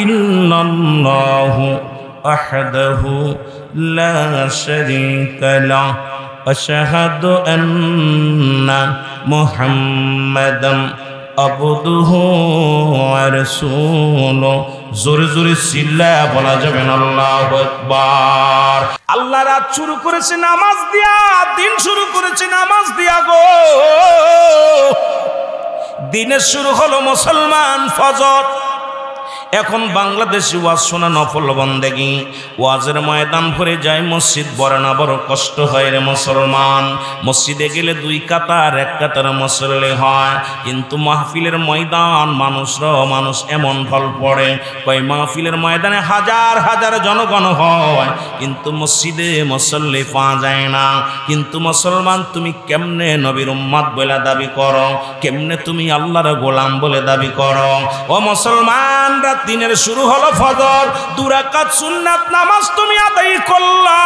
ইল্লাল্লাহু ওয়াহদাহু লা শারীকা লাহু আশহাদু আন্না মুহাম্মাদান আবদুহু ওয়া রাসূলুহু। জোরে জোরে চিল্লায়া বলা যাবে না আল্লাহু আকবার। আল্লাহ রাত শুরু করেছে নামাজ দিয়া, দিন শুরু করেছে নামাজ দিয়া গো। দিনের শুরু হলো মুসলমান ফজর। এখন বাংলাদেশি ওয়াজ শোনা নফল বন্দেগি, ওয়াজের ময়দান ভরে যায়, মসজিদ বড় না বড় কষ্ট হয় রে মুসলমান। মসজিদে গেলে দুই কাতার, এক কাতার মুসল্লি হয়, কিন্তু মাহফিলের ময়দান মানুষ এমন ফল পড়ে, কয় মাহফিলের ময়দানে হাজার হাজার জনগণ হয়, কিন্তু মসজিদে মুসল্লি পাওয়া যায় না। কিন্তু মুসলমান, তুমি কেমনে নবীর উম্মত বলে দাবি করো? কেমনে তুমি আল্লাহর গোলাম বলে দাবি করো? ও মুসলমান, দিনের শুরু হলো ফজর, 2 রাকাত সুন্নাত নামাজ তুমি আদায় করলা,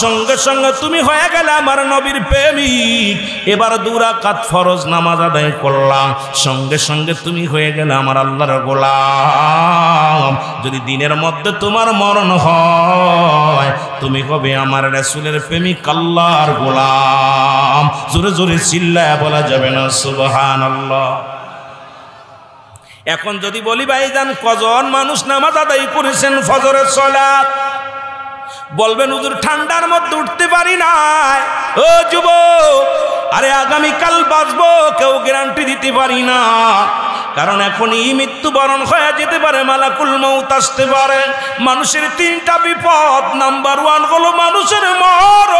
সঙ্গে সঙ্গে তুমি হয়ে গেলে আমার নবীর প্রেমিক। এবার 2 রাকাত ফরজ নামাজ আদায় করলা, সঙ্গে সঙ্গে তুমি হয়ে গেলে আমার আল্লাহর গোলাম। যদি দিনের মধ্যে তোমার মরণ হয়, তুমি হবে আমার রাসূলের প্রেমিক, আল্লাহর গোলাম। জোরে জোরে চিল্লায়া বলা যাবে না সুবহানাল্লাহ? এখন যদি বলি ভাইজান, কজন মানুষ নামাজ আদায় করেছেন ফজরের সালাত? বলবেন হুজুর ঠান্ডার মধ্যে উঠতে পারি না। ও যুবক, আরে আগামীকাল বাঁচবো কেউ গ্যারান্টি দিতে পারি না, কারণ এখনই মৃত্যুবরণ হয়ে যেতে পারে, মালাকুল মউত আসতে পারে। মানুষের 3টা বিপদ। নাম্বার 1 হলো মানুষের মরণ,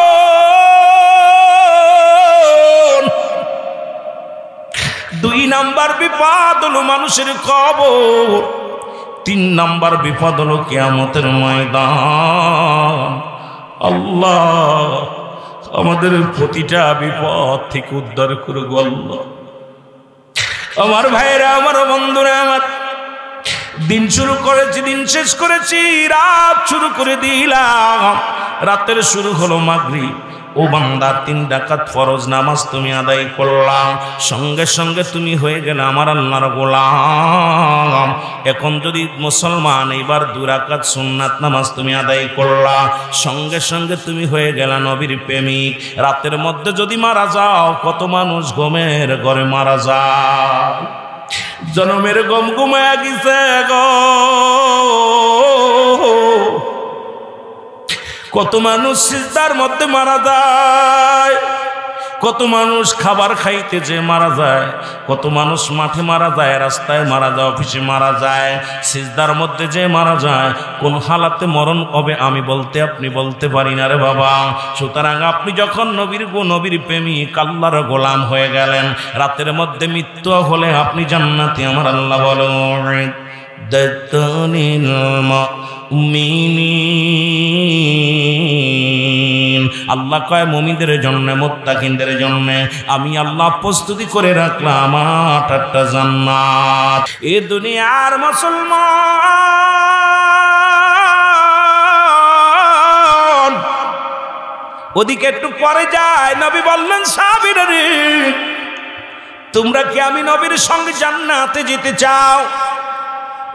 2 নাম্বার বিপদ হলো মানুষের কবর, 3 নাম্বার বিপদ হলো কিয়ামতের ময়দান। আল্লাহ আমাদের প্রতিটা বিপদ থেকে উদ্ধার করে গো আল্লাহ। আমার ভাইরা, আমার বন্ধুরা, আমার দিন শুরু করেছি, দিন শেষ করেছি, রাত শুরু করে দিলাম। রাতের শুরু হলো মাগরিব। ও বান্দা, 3 রাকাত ফরজ নামাজ তুমি আদায় করলা, সঙ্গে সঙ্গে তুমি হয়ে গেলে আমার আল্লাহর গোলাম। এখন যদি মুসলমান, এবার 2 রাকাত সুন্নাত নামাজ তুমি আদায় করলা, সঙ্গে সঙ্গে তুমি হয়ে গেলা নবীর প্রেমিক। রাতের মধ্যে যদি মারা যাও, কত মানুষ ঘুমের ঘরে মারা যায়, জনমের গম ঘুমায়া গেছে গো। কত মানুষ সিজদার মধ্যে মারা যায়, কত মানুষ খাবার খাইতে যে মারা যায়, কত মানুষ মাঠে মারা যায়, রাস্তায় মারা যায়, অফিসে মারা যায়, সিজদার মধ্যে যে মারা যায়। কোন হালাতে মরণ হবে আমি বলতে আপনি বলতে পারি না রে বাবা। সুতরাং আপনি যখন নবীর প্রেমিক আল্লাহর গোলাম হয়ে গেলেন, রাতের মধ্যে মৃত্যু হলে আপনি জান্নাতি আমার আল্লাহ বলেন দাতানিল মুমিনিন। আল্লাহ কয় মুমিনদের জন্য, মুত্তাকিনদের জন্য আমি আল্লাহ প্রস্তুতি করে রাখলাম আটটা জান্নাত। এই দুনিয়ার মুসলমান ওদিকে একটু পরে যায়। নবী বললেন সাহাবীরা রে, তোমরা কি আমি নবীর সঙ্গে জান্নাতে যেতে চাও?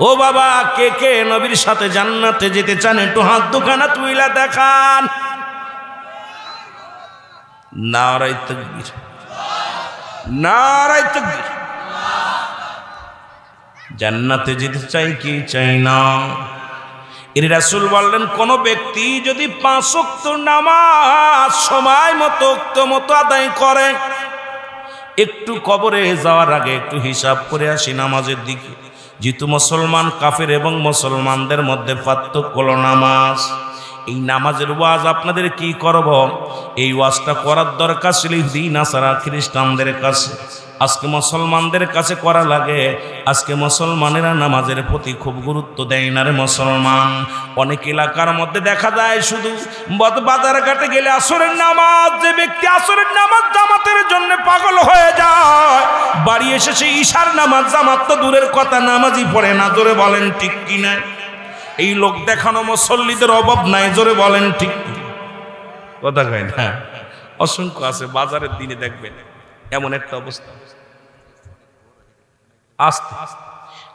ও বাবা, কে কে নবীর সাথে জান্নাতে যেতে চান একটু হাত দুখানা তুইলা দেখান। নারায়ে তাকবীর, নারায়ে তাকবীর। জান্নাতে যেতে চাই কি চাই না? এর রাসূল বললেন কোন ব্যক্তি যদি 5 ওয়াক্ত নামাজ সময় মতো আদায় করে, একটু কবরে যাওয়ার আগে একটু হিসাব করে আসি নামাজের দিকে। যেহেতু মুসলমান কাফের এবং মুসলমানদের মধ্যে পার্থক্য হলো নামাজ। এই নামাজের ওয়াজ আপনাদের কি করব? এই ওয়াজটা করার দরকার ছিল ইহুদি নাসারা খ্রিস্টানদের কাছে, আজকে মুসলমানদের কাছে করা লাগে। আজকে মুসলমানেরা নামাজের প্রতি খুব গুরুত্ব দেয় না রে মুসলমান। অনেক এলাকার মধ্যে দেখা যায় শুধু বাজার ঘাটে গেলে আসরের নামাজ, যে ব্যক্তি আসরের নামাজ জামাতের জন্য পাগল হয়ে যায়, বাড়ি এসে সেই ঈশার নামাজ জামাত তো দূরের কথা, নামাজই পড়ে না। জোরে বলেন ঠিক কিনা? এই লোক দেখানো মুসল্লিদের অভাব নাই, জোরে বলেন ঠিক কথা কয় না? অসংখ্য আছে বাজারের দিনে দেখবেন এমন একটা অবস্থা। আস্তে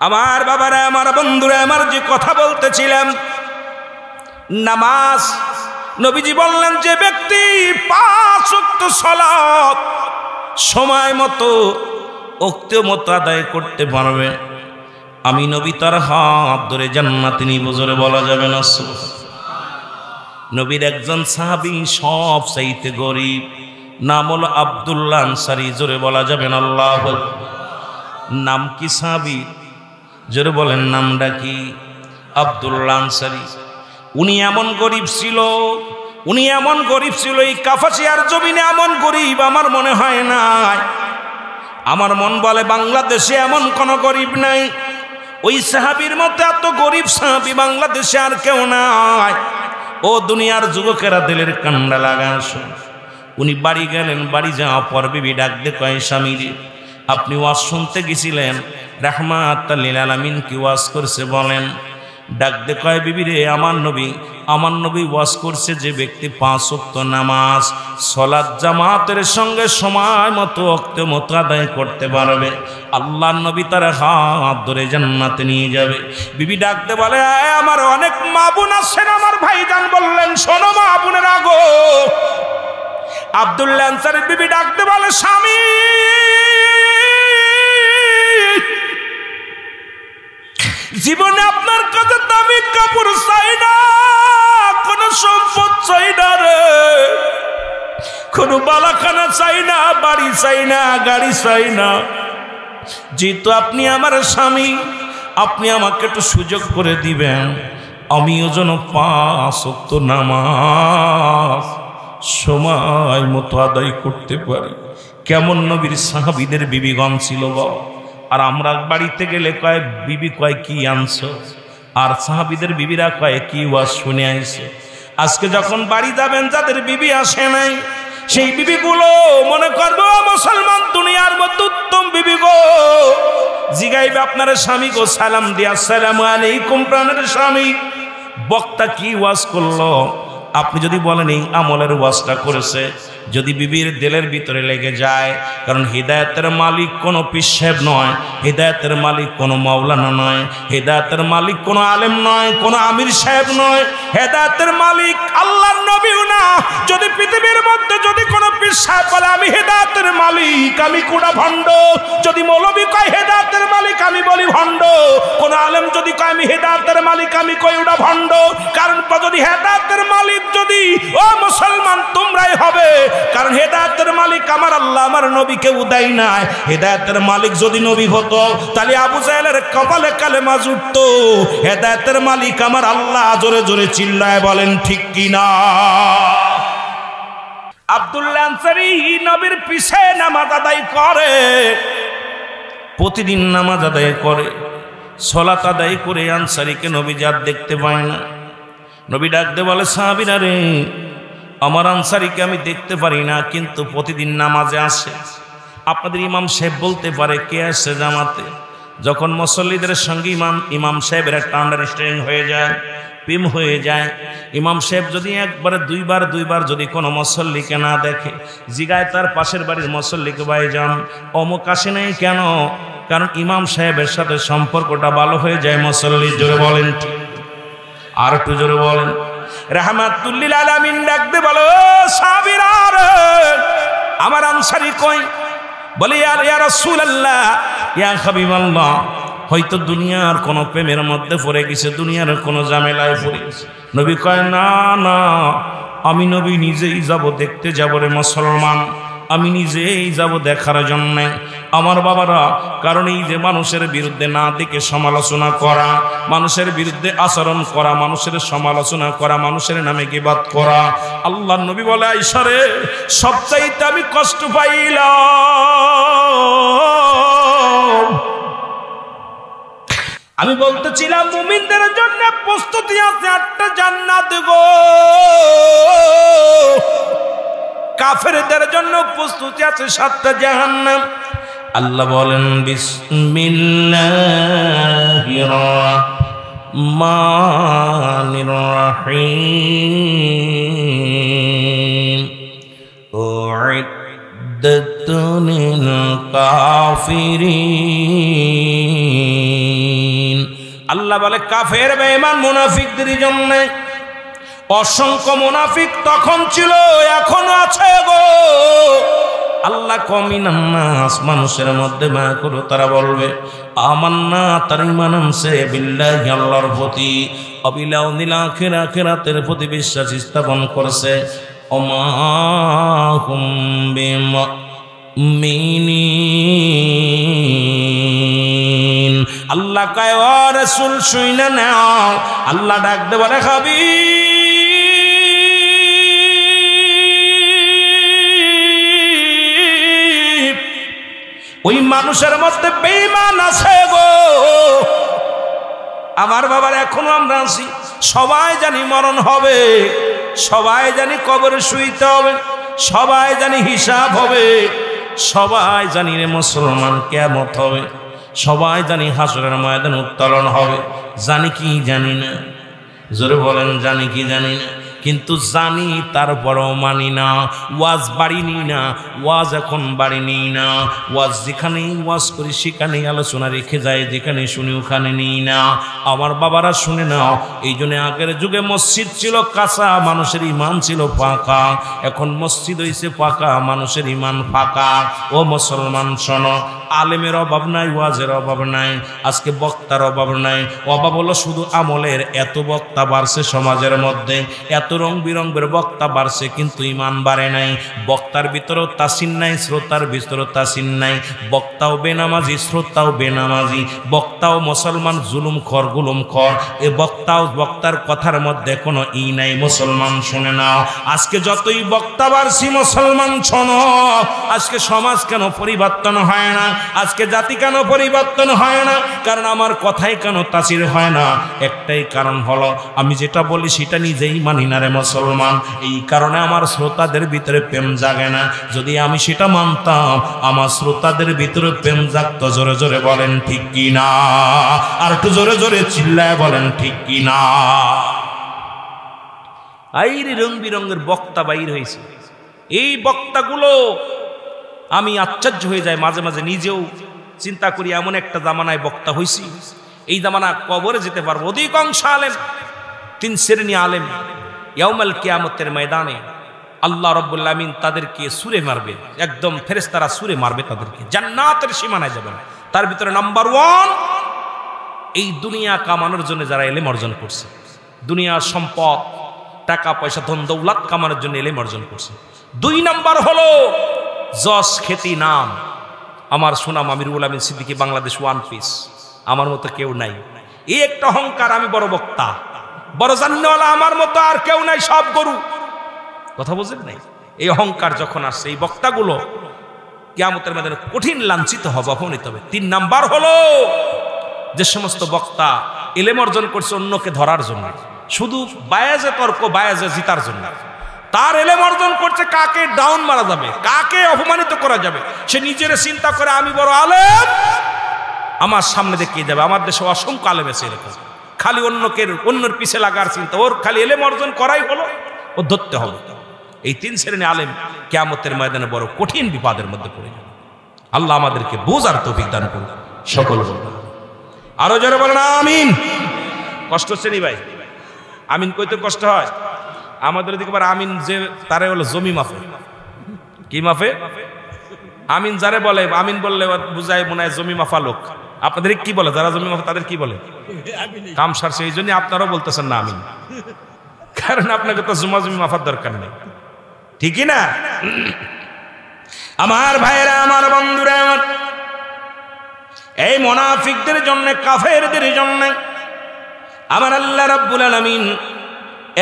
আমার বাবারা, আমার বন্ধুরা, আমার যে কথা বলতেছিলাম নামাজ, নবীজি বললেন যে ব্যক্তি 5 ওয়াক্ত সালাত সময় মতো ওয়াক্ত মতো আদায় করতে পারবে, আমি নবী তার হাত ধরে জান্নাতে নিব। জোরে বলা যাবে না? নবীর একজন সাহাবী সব চাইতে গরিব, নাম হলো আব্দুল্লাহ আনসারী। জোরে বলা যাবেন আল্লাহ। নাম কি সাহাবী? জোরে বলেন নামটা কি? আব্দুল্লাহ আনসারী। উনি এমন গরিব ছিল, এই কাপাসিয়ার জমিনে এমন গরিব আমার মনে হয় নাই। আমার মন বলে বাংলাদেশে এমন কোন গরিব নাই। ওই সাহাবীর মধ্যে এত গরিব সাহাবী বাংলাদেশে আর কেউ নাই। ও দুনিয়ার যুবকেরা, দিলের কান্ডা লাগা আসো। উনি বাড়ি গেলেন, বাড়ি যাওয়ার পর বিবি ডাক দে কয় স্বামীরে, আপনি ওয়াজ শুনতে গেছিলেন, রাহমাতাল লিল আলামিন কি ওয়াজ করছে বলেন? ডাক দে কয় বিবি রে, আমার নবী ওয়াজ করছে যে ব্যক্তি 5 ওয়াক্ত নামাজ সালাত জামাতের সঙ্গে সময় মতো ওয়াক্ত মতো আদায় করতে পারবে, আল্লাহর নবী তার হাত ধরে জান্নাতে নিয়ে যাবে। বিবি ডাক দে বলে, আমার অনেক মা বোন আছেন। আমার ভাইজান বললেন, শোনো মা বোনের আগো। আব্দুল্লাহ আনসারী বিবি ডাকতে বলে, স্বামী জীবনে আপনার কাছে দামি কাপড় চাই না, কোন সম্পদ চাই না রে, কোন বালাখানা চাই না, বাড়ি চাই না, গাড়ি চাই না। যেহেতু আপনি আমার স্বামী, আপনি আমাকে একটু সুযোগ করে দিবেন, আমিও যেন 5 ওয়াক্ত নামাজ সময় মতো আদায় করতে পারি। কেমন নবীর সাহাবীদের বিবিগণ ছিল গো। আর আমরা বাড়িতে গেলে কয় বিবি কয় কি আনছো, আর সাহাবীদের বিবিরা কয় কি ওয়াজ শুনে আইছে। আজকে যখন বাড়ি যাবেন, যাদের বিবি আসে নাই সেই বিবিগুলো মনে করবে মুসলমান দুনিয়ার মধ্যে উত্তম বিবি গো। জিগাইবে আপনার স্বামী গো, সালাম দিয়া আসসালামু আলাইকুম প্রাণের স্বামী। বক্তা কি ওয়াজ করলো, আপনি যদি বলেন এই আমলের ওয়াজটা করেছে, যদি বিবির দিলের ভিতরে লেগে যায়, কারণ হিদায়াতের মালিক কোনো পীর সাহেব নয়, হিদায়াতের মালিক কোনো মাওলানা নয়, হিদায়াতের মালিক কোনো আলেম নয়, কোনো আমির সাহেব নয়, হিদায়াতের মালিক আল্লাহর নবীও না। যদি পৃথিবীর মধ্যে যদি কোনো পীর সাহেব বলে আমি হিদায়াতের মালিক, মালিক আমি কোটা ভণ্ড। যদি মৌলবী কয় হেদায়েতের মালিক আমি বলি ভণ্ড। কোন আলেম যদি কয় আমি হেদায়েতের মালিক আমি কই ওটা ভণ্ড। কারণ যদি হেদায়েতের মালিক যদি ও মুসলমান তোমরাই হবে, কারণ হেদায়েতের মালিক আমার আল্লাহ আমার নবীকে উদাই নাই। হেদায়েতের মালিক যদি নবী হতো তাহলে আবু জাহেলের কপালে কালেমা জুটতো। হেদায়েতের মালিক আমার আল্লাহ। জোরে জোরে চিল্লায় বলেন ঠিক কিনা। আব্দুল্লাহ আনসারী নবীর পিছে নামাজ আদায় করে, প্রতিদিন নামাজ আদায় করে, সালাত আদায় করে আনসারীকে নবী আর দেখতে পায় না। নবী ডাক দিয়ে বলে, সাহাবীরা রে, আমার আনসারীকে আমি দেখতে পারি না, কিন্তু প্রতিদিন নামাজে আসে। আপনাদের ইমাম সাহেব বলতে পারে কে আসছে জামাতে। যখন মুসল্লিদের সঙ্গে ইমাম সাহেবের একটা আন্ডারস্ট্যান্ডিং হয়ে যায়, প্রেম হয়ে যায়, ইমাম সাহেব যদি একবারে দুইবার যদি কোনো মুসল্লিকে না দেখে, জিগায় তার পাশের বাড়ির মুসল্লিকে, ভাইজান অমুক আসে নাই কেন? কারণ ইমাম সাহেবের সাথে সম্পর্কটা ভালো হয়ে যায় মুসল্লি। জোরে বলেন ঠিক, আর একটু জোরে বলেন। রাহমাতুল্লিল আলামিন ডাকতে বলো, সাহাবীরা রে, আমার আনসারী কই? বলে ইয়া রাসূলুল্লাহ, ইয়া হাবিবাল্লাহ, হয়তো দুনিয়ার কোনো প্রেমের মধ্যে পড়ে গেছে, দুনিয়ার কোনো ঝামেলায় পড়ে গেছে। নবী কয়, না না, আমি নবী নিজেই যাব, দেখতে যাব রে মুসলমান, আমি নিজেই যাব দেখার জন্য। আমার বাবারা, কারণ এই যে মানুষের বিরুদ্ধে না দেখে সমালোচনা করা, মানুষের বিরুদ্ধে আচরণ করা, মানুষের সমালোচনা করা, মানুষের নামে গীবত করা, আল্লাহর নবী বলে, আয়েশা রে, সবচাইতে আমি কষ্ট পাইলাম। আমি বলতেছিলাম মুমিনদের জন্য প্রস্তুতি আছে 8টা জান্নাত গো, কাফেরদের জন্য প্রস্তুতি আছে 7টা জাহান্নাম। আল্লাহ বলেন, বিসমিল্লাহির রহমানির রহিম, উইদ্দাত লিল কাফিরিন। আল্লাহ বলে কাফের বেঈমান মুনাফিকদের জন্য। অসংখ্য মুনাফিক তখন ছিল, এখনো আছে গো। আল্লাহ কমিনান নাস, মানুষের মধ্যে মায়া করো, তারা বলবে আমান্না, তার ঈমান আনছে বিল্লাহি, আল্লাহর প্রতি, অবিলাও নীলাখের আখিরাতের প্রতি বিশ্বাস স্থাপন করছে। ওমা হুম বিমুমিনিন। আল্লাহ কয়, ও রাসূল শুইনা নাও। আল্লাহ ডাক দে বলে, খাবি ওই মানুষের মধ্যে বেঈমান আছে গো। আমার বাবার এখনো আমরা আছি, সবাই জানি মরণ হবে, সবাই জানি কবরে শুইতে হবে, সবাই জানি হিসাব হবে, সবাই জানি রে মুসলমান কিয়ামত হবে, সবাই জানি হাসরের ময়দান উত্তোলন হবে। জানি কি জানি না? জোরে বলেন, জানি কি জানি না? কিন্তু জানি, তারপরও মানি না। ওয়াজ বাড়ি নিই না, ওয়াজ এখন বাড়ি নিই না। ওয়াজ যেখানেই ওয়াজ করি সেখানেই আলোচনা রেখে যায়, যেখানে শুনি ওখানে নিই না। আমার বাবারা শুনে নাও, এই জন্য আগের যুগে মসজিদ ছিল কাঁচা, মানুষের ইমান ছিল ফাঁকা। এখন মসজিদ হয়েছে ফাঁকা, মানুষের ইমান ফাঁকা। ও মুসলমান শোনো, আলেমের অভাব নাই, ওয়াজের অভাব নাই, আজকে বক্তার অভাব নাই। অভাব হলো শুধু আমলের। এত বক্তা বাড়ছে সমাজের মধ্যে, এত রং বিরঙ্গের বক্তা বাড়ছে, কিন্তু ইমান বাড়ে নাই। বক্তার ভিতরেও তাসিন নাই, শ্রোতার ভিতরেও তাসিন নাই। বক্তাও বেনামাজি, শ্রোতাও বেনামাজি। বক্তাও মুসলমান, জুলুম খর গুলুম খর। এ বক্তার কথার মধ্যে কোনো ই নাই। মুসলমান শুনে নাও, আজকে যতই বক্তা বাড়ছি মুসলমান শোনো, আজকে সমাজ কেন পরিবর্তন হয় না? আজকে জাতি কেন পরিবর্তন হয় না? কারণ আমার কথাই কেন তাসির হয় না? একটাই কারণ হলো, আমি যেটা বলি সেটা নিজেই মানি না রে মুসলমান। এই কারণে আমার শ্রোতাদের ভিতরে প্রেম জাগে না। যদি আমি সেটা মানতাম, আমার শ্রোতাদের ভিতরে প্রেম জাগতো। জোরে জোরে বলেন ঠিক কি না? আর একটু জোরে জোরে চিল্লায় বলেন ঠিক কি না? আইরে রং বিরঙ্গের বক্তা বাইর হয়েছে। এই বক্তাগুলো আমি আশ্চর্য হয়ে যাই মাঝে মাঝে, নিজেও চিন্তা করি এমন একটা জামানায় বক্তা হয়েছি, এই জামানা কবরে যেতে পারবো। অধিকাংশ আলেম, 3 শ্রেণী আলেম ইয়াউমাল কিয়ামতের ময়দানে আল্লাহ রাব্বুল আলামিন তাদেরকে ছুঁড়ে মারবে, একদম ফেরেশতারা ছুঁড়ে মারবে তাদেরকে, জান্নাতের সীমানায় যাবে না। তার ভিতরে নাম্বার 1 এই দুনিয়া কামানোর জন্য যারা ইলম অর্জন করছে, দুনিয়ার সম্পদ টাকা পয়সা ধন দৌলত কামানোর জন্য ইলম অর্জন করছে। 2 নাম্বার হলো যশ খ্যাতি নাম। আমার সুনাম আমিরুল আমিন সিদ্দিকী বাংলাদেশ 1 পিস, আমার মতো কেউ নাই। এই একটা অহংকার, আমি বড় বক্তা, বড় জান্নাওয়ালা, আমার মতো আর কেউ নাই, সব গরু। কথা বুঝেন নাই? এই অহংকার যখন আসছে, এই বক্তাগুলো কিয়ামতের ময়দানে কঠিন লাঞ্ছিত হবে, অপমানিত হবে। 3 নাম্বার হলো যে সমস্ত বক্তা ইলম অর্জন করছে অন্যকে ধরার জন্য, শুধু বায়াজে তর্ক, বায়াজে জিতার জন্য। তার ইলম অর্জন করছে কাকে ডাউন মারা যাবে, কাকে অপমানিত করা যাবে, সে নিজের চিন্তা করে আমি বড় আলেম, আমার সামনে দেখিয়ে যাবে। আমার দেশে অসংখ্য আলেম আছে এরকম, খালি অন্যের পিছে লাগার চিন্তা, ওর খালি ইলম অর্জন করাই হলো, ও ধরতে হবে। এই 3 শ্রেণী আলেম কিয়ামতের ময়দানে বড় কঠিন বিপদের মধ্যে পড়ে যাবে। আল্লাহ আমাদেরকে বুঝার তৌফিক দান করুন সকল। আরো জোরে বলেন আমিন। কষ্ট হচ্ছে নি ভাই? আমিন কইতে কষ্ট হয়? আমাদের দিকে আবার আমিন যে তারে হলো জমি মাফে। কি মাফে? আমিন যারে বলে, আমিন বললে বুঝায় মনে হয় জমি মাফা লোক। আপনাদের কি বলে যারা জমি মাফা, তাদের কি বলে? কাম সারছে, এই জন্য আপনারাও বলতেছেন না আমিন, কারণ আপনাকে তো জমি মাফার দরকার নেই, ঠিকই না? আমার ভাইরা, আমার বন্ধুরা, আমার এই মুনাফিকদের জন্য, কাফেরদের জন্য আমার আল্লাহ রাব্বুল আলামিন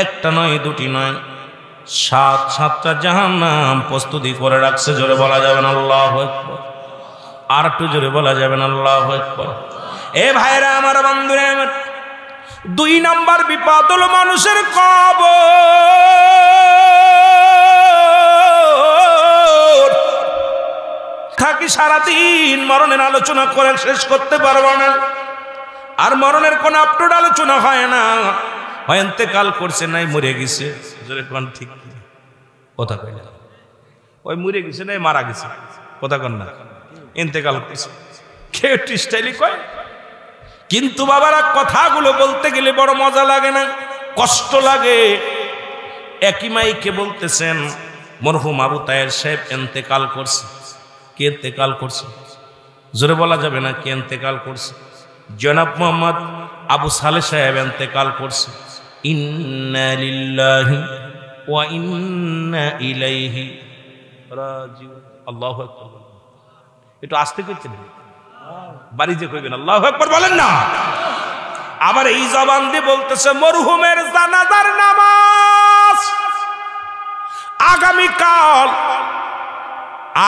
একটা নয়, 2টি নয়, 7টা জাহান্নাম প্রস্তুতি করে রাখছে। জোরে বলা যাবে না আল্লাহু আকবার? আর একটু জোরে বলা যাবে না আল্লাহু আকবার? এ ভাইরা, আমার বন্ধুরা, আমার 2 নাম্বার বিপদ হলো মানুষের কবর। থাকি সারাদিন মরণের আলোচনা করে শেষ করতে পারবো না, আর মরণের কোন আপটুড আলোচনা হয় না। হয় ইন্তেকাল করছে, নাই মরে গেছে, ঠিক কথা কয় না, ওই মরে গেছে নাই মারা গেছে, কথা কন না, ইন্তেকাল করছে, কেউ স্টাইলি কয়। কিন্তু বাবারা, কথাগুলো বলতে গেলে বড় মজা লাগে না, কষ্ট লাগে। একই মাইকে বলতেছেন মরহুম আবু তাহের সাহেব ইন্তেকাল করছে। কে ইন্তেকাল করছে? জোরে বলা যাবে না কে ইন্তেকাল করছে? জনাব মোহাম্মদ আবু সালেহ সাহেব ইন্তেকাল করছে। ইন্না লিল্লাহি ওয়া ইন্না ইলাইহি রাজিউন। আল্লাহু আকবার। একটু আস্তে কইতে না, বাড়ি যে কইবেন আল্লাহু আকবার বলেন না। আবার এই জবান দিয়ে বলতেছে মরহুমের জানাজার নামাজ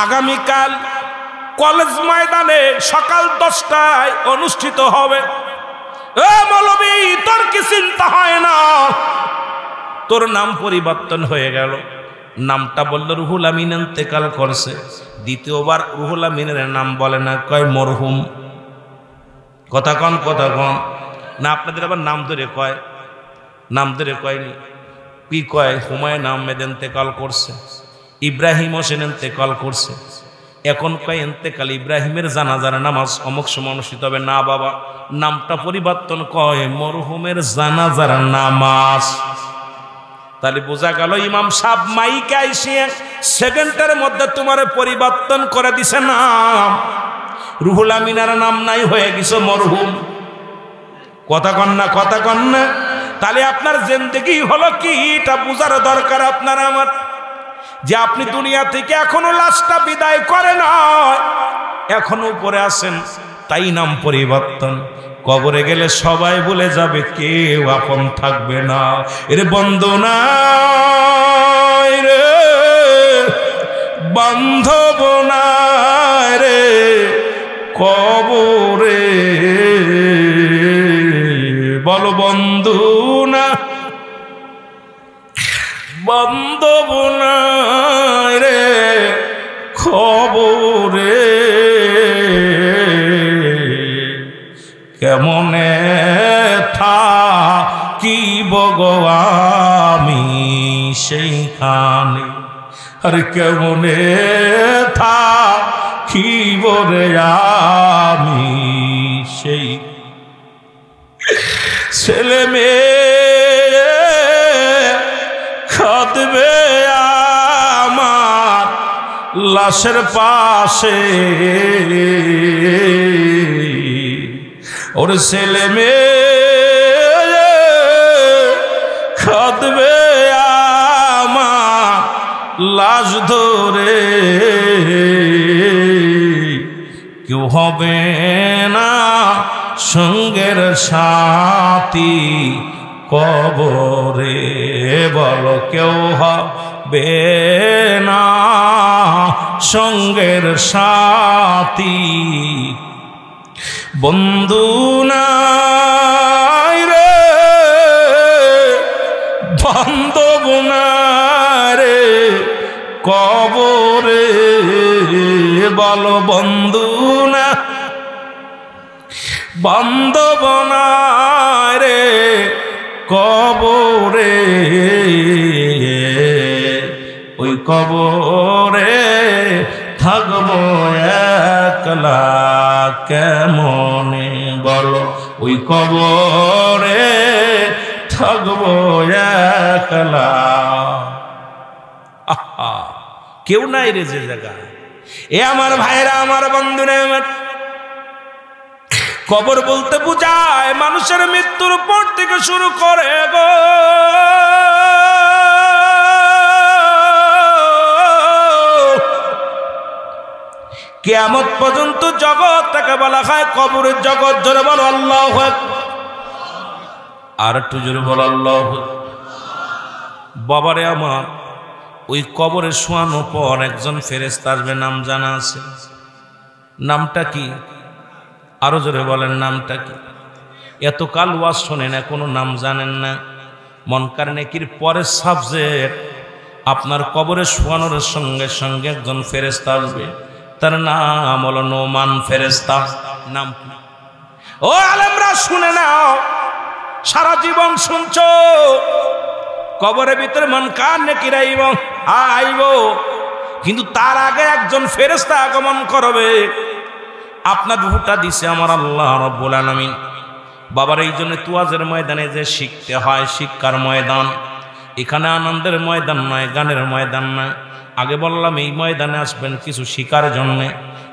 আগামীকাল কলেজ ময়দানে সকাল 10টায় অনুষ্ঠিত হবে। এ মৌলবী, তোর কি চিন্তা হয় না? তোর নাম পরিবর্তন হয়ে গেল। নামটা বলল রুহুল আমিন ইন্তেকাল করছে। দ্বিতীয়বার রুহুল আমিনের নাম বলে না, কয় মরহুম। কথা কন না, আপনাদের আবার নাম ধরে কয়, নাম ধরে কয়নি। কি কয়? হুমায়ুন আহমেদ ইন্তেকাল করছে, ইব্রাহিম হোসেন ইন্তেকাল করছে। এখন কয় ইন্তেকাল ইব্রাহিমের জানাজার নামাজ অমুক সময় অনুষ্ঠিত হবে। না বাবা, নামটা পরিবর্তন, কয় মরহুমের জানাজার নামাজ। তাহলে বোঝা গেল ইমাম সাহেব মাইকে আইসিয়ে সেকেন্ডের মধ্যে তোমার পরিবর্তন করে দিছে নাম। রুহুল আমিনার নাম নাই, হয়ে গেছে মরহুম। কথা কন না। তাহলে আপনার জিন্দেগি হলো কি, এটা বোঝার দরকার আপনার আমার, যে আপনি দুনিয়া থেকে এখনো লাশটা বিদায় করে নয়, এখনো উপরে আছেন, তাই নাম পরিবর্তন। কবরে গেলে সবাই বলে যাবে, কেউ আপন থাকবে না। এর বন্ধু নাই রে, বান্ধব নাই রে কবরে, বলো বন্ধু না, বান্ধব নাই রে খবরে। কেমনে থাকিব গো আমি সেইখানে, আরে কেমনে থাকিব রে আমি সেই। ছেলে মেয়ে খাদবে লাশের পাশে ওর ছেলে মেয়ে খাদবে আমার লাশ ধরে, কেউ হবে না সঙ্গের সাথী কবরে, বলো কেউ হবে না সঙ্গের সাথী। বন্ধু নাই রে বান্ধব নাই রে কবরে, বলো বন্ধু না বান্ধব নাই রে কবরে, ওই কবরে থাকবো একলা কেমনে, বলো ওই কবরে থাকবো একলা। আহা, কেউ নাই রে যে জায়গা। এ আমার ভাইরা, আমার বন্ধুরা, আমার কবর বলতে বুঝায় মানুষের মৃত্যুর পর থেকে শুরু করে গো কিয়ামত পর্যন্ত জগৎটাকে বলা হয় কবরের জগৎ। জোরে বলো আল্লাহু আকবার। আর একটু জোরে বলো আল্লাহু আকবার। বাবারে আমার, ওই কবরে শোয়ানোর পর একজন ফেরেশতা আসবে, নাম জানা আছে? নামটা কি? আরো জোরে বলেন, নামটা কি? এতকাল ওয়াজ শোনেন, এখনো নাম জানেন না? মুনকার নেকির পরের সাবজেক্ট আপনার কবরে শোয়ানোর সঙ্গে সঙ্গে একজন ফেরেশতা আসবে, তার নাম হলো নোমান ফেরেশতা। নাম কি? ও আলেমরা শুনে নাও, সারা জীবন শুনছো কবরের ভিতরে মুনকার নেকির আইব, কিন্তু তার আগে একজন ফেরেশতা আগমন করবে। আপনার রূহটা দিছে আমার আল্লাহ রাব্বুল আলামিন। বাবার এই জন্য তুয়াজের ময়দানে যে শিখতে হয়, শিক্ষার ময়দান, এখানে আনন্দের ময়দান নয়, গানের ময়দান নয়। আগে বললাম এই ময়দানে আসবেন কিছু শিকার জন্য,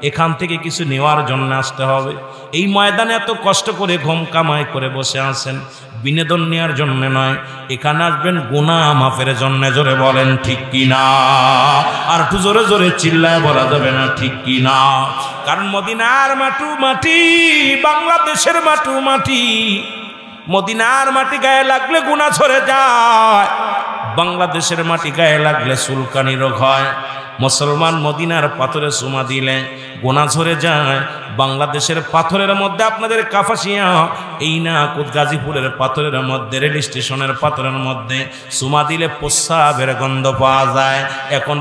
এখান থেকে কিছু নেওয়ার জন্য আসতে হবে। এই ময়দানে এত কষ্ট করে ঘুম কামাই করে বসে আছেন, বিনোদন নেওয়ার জন্য নয়, এখানে আসবেন গুনাহ মাফের জন্য। জোরে বলেন ঠিক কিনা? আর একটু জোরে জোরে চিল্লায় বলা যাবে না ঠিক কিনা? কারণ মদিনার মাটু মাটি, বাংলাদেশের মাটু মাটি, মদিনার মাটি গায়ে লাগলে গুনাহ ঝরে যায়, বাংলাদেশের মাটি গায়ে লাগলে চুলকানি রোগ হয়। মুসলমান মদিনার পাথরে চুমা দিলে গোনা ঝরে যায়। বাংলাদেশের পাথরের মধ্যে আপনাদের কাপাসিয়া, এই না গাজীপুরের পাথরের মধ্যে, রেল স্টেশনের পাথরের মধ্যে চুমা দিলে প্রস্রাবের গন্ধ পাওয়া যায়। এখন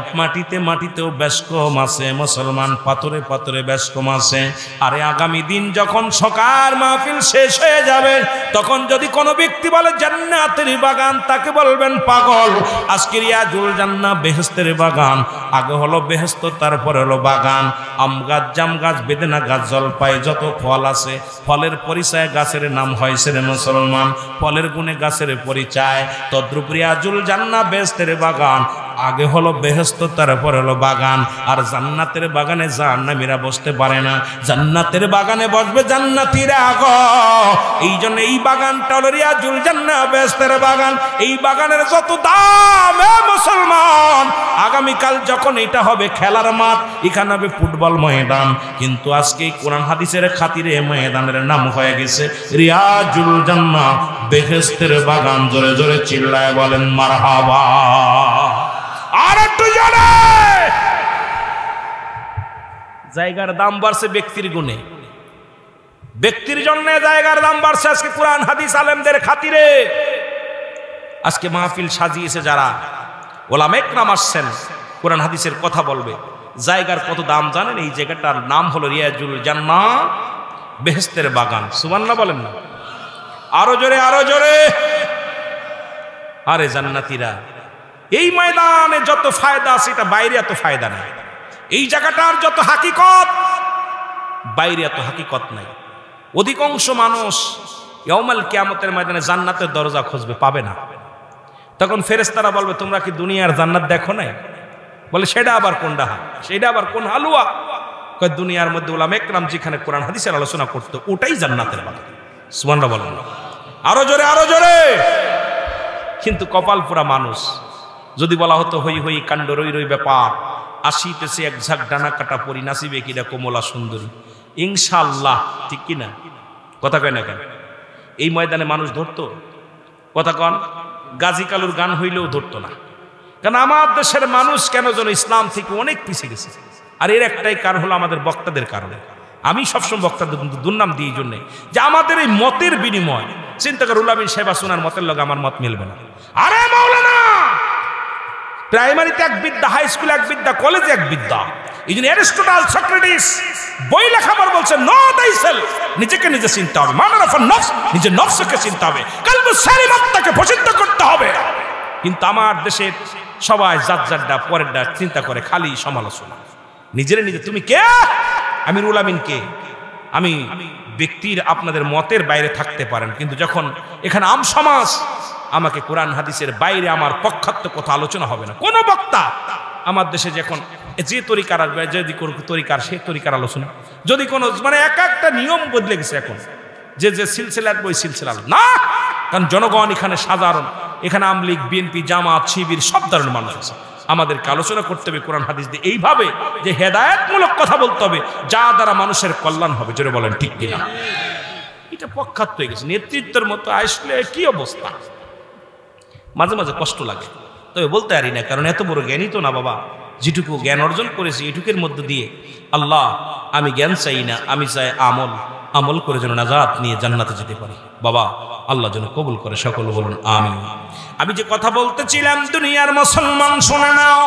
মাটিতেও বেশ কম আছে, মুসলমান পাথরে পাথরে বেশ কম আছে। আরে আগামী দিন যখন সকাল মাহফিল শেষ হয়ে যাবে, তখন যদি কোনো ব্যক্তি বলে জান্নাতের বাগান, তাকে বলবেন পাগল। আজকে রিয়াজুল জান্নাহ বেহেশতের বাগান, আগে হলো বেহেশত, তারপরে হলো বাগান। আম গাছ, জাম গাছ, বেদেনা গাছ, জলপাই, যত ফল আছে, ফলের পরিচয় গাছের নাম হয়েছে রে মুসলমান, ফলের গুণে গাছের পরিচয়। তদ্রুপ রিয়াজুল জান্নাহ বেহেশতের বাগান, আগে হলো বেহেশত, তারপর হলো বাগান। আর জান্নাতের বাগানে জাহান্নামীরা বসতে পারে না, জান্নাতের বাগানে বসবে জান্নাতীরা গো। এই জন্য এই বাগানটা হলো রিয়াজুল জান্নাহ বেহেশতের বাগান। এই বাগানের যত দাম মুসলমান, আগামীকাল যখন এটা হবে খেলার মাঠ, এখানে হবে ফুটবল ময়দান। কিন্তু আজকে কোরআন হাদিসের খাতিরে ময়দানের নাম হয়ে গেছে রিয়াজুল জান্নাহ বেহেশতের বাগান। জোরে জোরে চিল্লায় বলেন মারহাবা। আর একটু জোরে। জায়গার দাম বাড়ছে ব্যক্তির গুণে, ব্যক্তির জন্য জায়গার দাম বাড়ছে আজকে কোরআন হাদিস আলেমদের খাতিরে। আজকে মাহফিল সাজিয়েছে যারা, ওলামা ইকরাম আসছেন, কোরআন হাদিসের কথা বলবে, জায়গার কত দাম জানেন? এই জায়গাটার নাম হলো রিয়াজুল জান্নাহ বেহেশতের বাগান। সুবহানাল্লাহ বলেন না? আরো জোরে, আরো জোরে। আরে জান্নাতীরা, এই ময়দানে যত ফায়দা আছে, এটা বাইরে এত ফায়দা নাই। এই জায়গাটার যত হাকিকত, বাইরে এত হাকিকত নাই। অধিকাংশ মানুষ ইয়াউমাল কিয়ামতের ময়দানে জান্নাতের দরজা খুঁজবে, পাবে না। তখন ফেরেশতারা বলবে, তোমরা কি দুনিয়ার জান্নাত দেখো নাই? বলে সেটা আবার কোন ডাহা, সেটা আবার কোন হালুয়া? কয় দুনিয়ার মধ্যে উলামা একরাম যেখানে কোরআন হাদিসের আলোচনা করতো ওটাই জান্নাতের বাগান। সুবহানাল্লাহ বলেন, আরো জোরে আরো জোরে। কিন্তু কপাল পোড়া মানুষ, যদি বলা হতো হই হই কাণ্ড রই রই ব্যাপার, আসিতেছে এক ঝাঁক ডানা কাটা পরি, নাসিবে কিনা কোমলা সুন্দরী, ইনশাআল্লাহ, ঠিক কিনা? কথা কয় না কেন? এই ময়দানে মানুষ ধরতো? কথা কন। গাজী কালুর গান হইলেও ধরতো না। কারণ আমার দেশের মানুষ কেন যেন ইসলাম থেকে অনেক পিছিয়ে গেছে। আর এর একটাই কারণ হলো আমাদের বক্তাদের কারণে। আমি সবসময় বক্তাদের দুর্নাম দিই এই জন্যে যে আমাদের এই মতের বিনিময়, চিন্তা কর উলামা সাহেবা শোনার মতের লগে আমার মত মিলবে না। আরে মাওলানা, প্রাইমারিতে এক বিদ্যা, হাই স্কুলে এক বিদ্যা, কলেজে এক বিদ্যা। এই জন্য অ্যারিস্টটল, সক্রেটিস বই লেখাবার বলছে নো দাইসেলফ, নিজেকে নিজে চিনতে হবে। মানারাফান নফস, নিজের নফসকে চিনতে হবে। কালবু সালিম, আত্মাকে প্রসিদ্ধ করতে হবে। কিন্তু আমার দেশের সবাই জাতজাড্ডা পরেরটা চিন্তা করে, খালি সমালোচনা। নিজের নিজে তুমি কে? আমি রুহুল আমিন কে? আমি ব্যক্তির আপনাদের মতের বাইরে থাকতে পারেন, কিন্তু যখন এখানে আম সমাজ, আমাকে কোরআন হাদিসের বাইরে আমার পক্ষাত্ম কথা আলোচনা হবে না। কোন বক্তা আমার দেশে যখন যে তরিকার আসবে, যদি কোনো তরিকার, সেই তরিকার আলোচনা, যদি কোনো মানে এক একটা নিয়ম বদলে গেছে এখন, যে যে সিলসিলার বই সিলসিলা না, কারণ জনগণ এখানে সাধারণ, এখানে আওয়ামী লীগ, বিএনপি, জামাত, শিবির সব ধরনের মানুষ আছে। আমাদেরকে আলোচনা করতে হবে কোরআন হাদিস দিয়ে এইভাবে যে হেদায়েতমূলক কথা বলতে হবে, যা দ্বারা মানুষের কল্যাণ হবে। জোরে বলেন ঠিক কিনা? এটা পক্ষাত্ম হয়ে গেছে। নেতৃত্বের মতো আসলে কি অবস্থা, মাঝে মাঝে কষ্ট লাগে, তবে বলতে পারি না, কারণ এত বড় জ্ঞানী তো না বাবা। যেটুকু জ্ঞান অর্জন করেছি এটুকের মধ্যে দিয়ে আল্লাহ, আমি জ্ঞান চাই না, আমি চাই আমল, আমল করে যেন নাজাত নিয়ে জান্নাতে যেতে পারি। বাবা আল্লাহ যেন কবুল করে, সকল বলুন আমিন। আমি যে কথা বলতেছিলাম, দুনিয়ার মুসলমান শুনে নাও,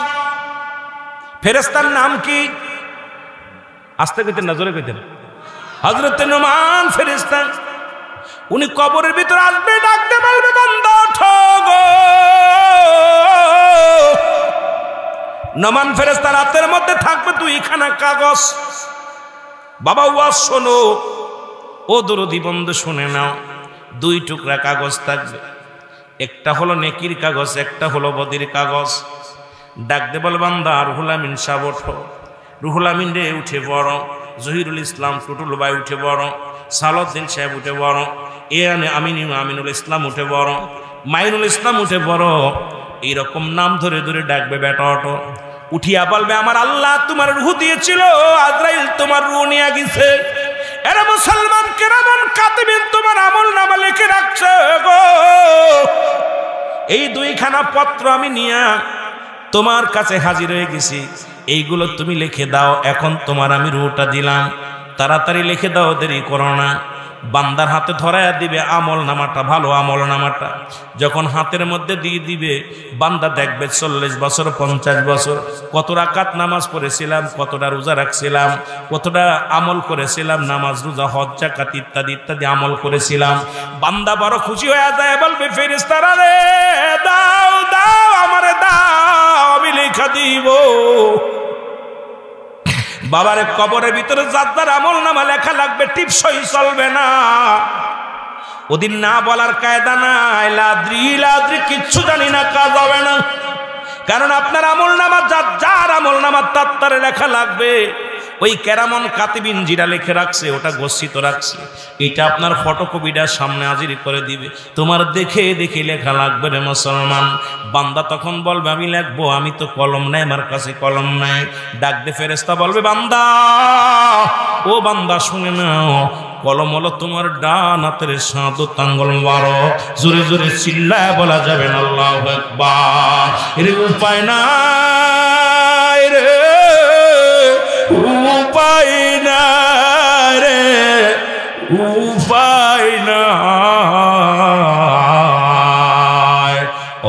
ফেরেশতার নাম কি? আস্তে কইতেন না, জোরে কইতেন। হযরত নুমান ফেরেশতা, উনি কবরের ভিতর আসবে, ডাকতে বলবে বান্দা ওঠো গো। নুমান ফেরেশতার হাতের মধ্যে থাকবে দুইখানা কাগজ। বাবা ওয়াজ শোনো, ও দরদি বন্ধু শুনে নাও, দুই টুকরা কাগজ থাকবে, একটা হলো নেকির কাগজ, একটা হলো বদির কাগজ। ডাকতে বল বান্দা রুহুল আমিন সাহেব ওঠো। রুহুল আমিন রে উঠে বড়, জহিরুল ইসলাম টুটুল ভাই উঠে বড়, সালাউদ্দিন সাহেব উঠে বড়, আমিনুল ইসলাম উঠে বড়, মাইনুল ইসলাম উঠে বড়। এইরকম নাম ধরে ধরে ডাকবে, বেটা ওঠো। উঠিয়া বলবে আমার আল্লাহ তোমার রুহ দিয়েছিল, আজরাইল তোমার রুহ নিয়ে গেছে। এরা মুসলমান কিরামান কাতিবিন তোমার আমল নামা লিখে রাখছে গো। এই দুইখানা পত্র আমি নিয়ে তোমার কাছে হাজির হয়ে গেছি, এইগুলো তুমি লিখে দাও। এখন তোমার আমি রুহটা দিলাম, তাড়াতাড়ি লিখে দাও, দেরি করো না। বান্দার হাতে ধরাইয়া দিবে আমল নামাটা, ভালো আমল নামাটা। যখন হাতের মধ্যে দিয়ে দিবে, বান্দা দেখবে 40 বছর 50 বছর কত রাকাত নামাজ পড়েছিলাম, কতটা রোজা রাখছিলাম, কতটা আমল করেছিলাম, নামাজ রোজা হজ যাকাত ইত্যাদি ইত্যাদি আমল করেছিলাম। বান্দা বড় খুশি হয়ে যায়, বলবে ফেরেশতারা রে দাও দাও, আমারে দাও, আমি লেখা দিব। বাবার কবরের ভিতরে যার আমল নামা লেখা লাগবে, টিপসই চলবে না। ওদিন না বলার কায়দা নাই, লাদ্রি লাদ্রি কিচ্ছু জানি না, কাজ হবে না। কারণ আপনার আমল নামা যার আমল নামা তার লেখা লাগবে। ওই কেরামন কাতিবিন যেটা লিখে রাখছে ওটা গচ্ছিত রাখছে, এটা আপনার ফটোকপিটা সামনে হাজির করে দিবে, তোমার দেখে দেখে লেখা লাগবে রে মুসলমান। বান্দা তখন বলবে আমি লিখবো, আমি তো কলম নাই, আমার কাছে কলম নাই। ডাক দে ফেরেশতা বলবে বান্দা, ও বান্দা শুনে নাও, কলম হলো তোমার ডান হাতের সাদত আঙ্গুল মুবারক। জোরে জোরে চিল্লায় বলা যাবে না আল্লাহু আকবার। এর উপায় নাই রে, উপায় নাই রে, উপায় নাই।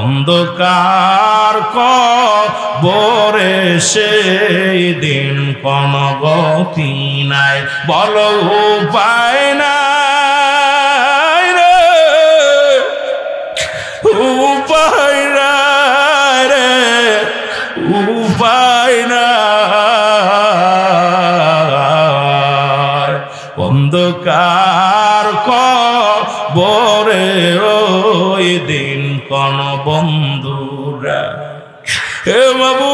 অন্ধকার কবরে সেই দিন কোন গতি নাই, বলো উপায় নাই রে, উপায় নাই রে, উপায় নাই। অন্ধকার কবরে ওই দিন কোন বন্ধুরা, হে বাবু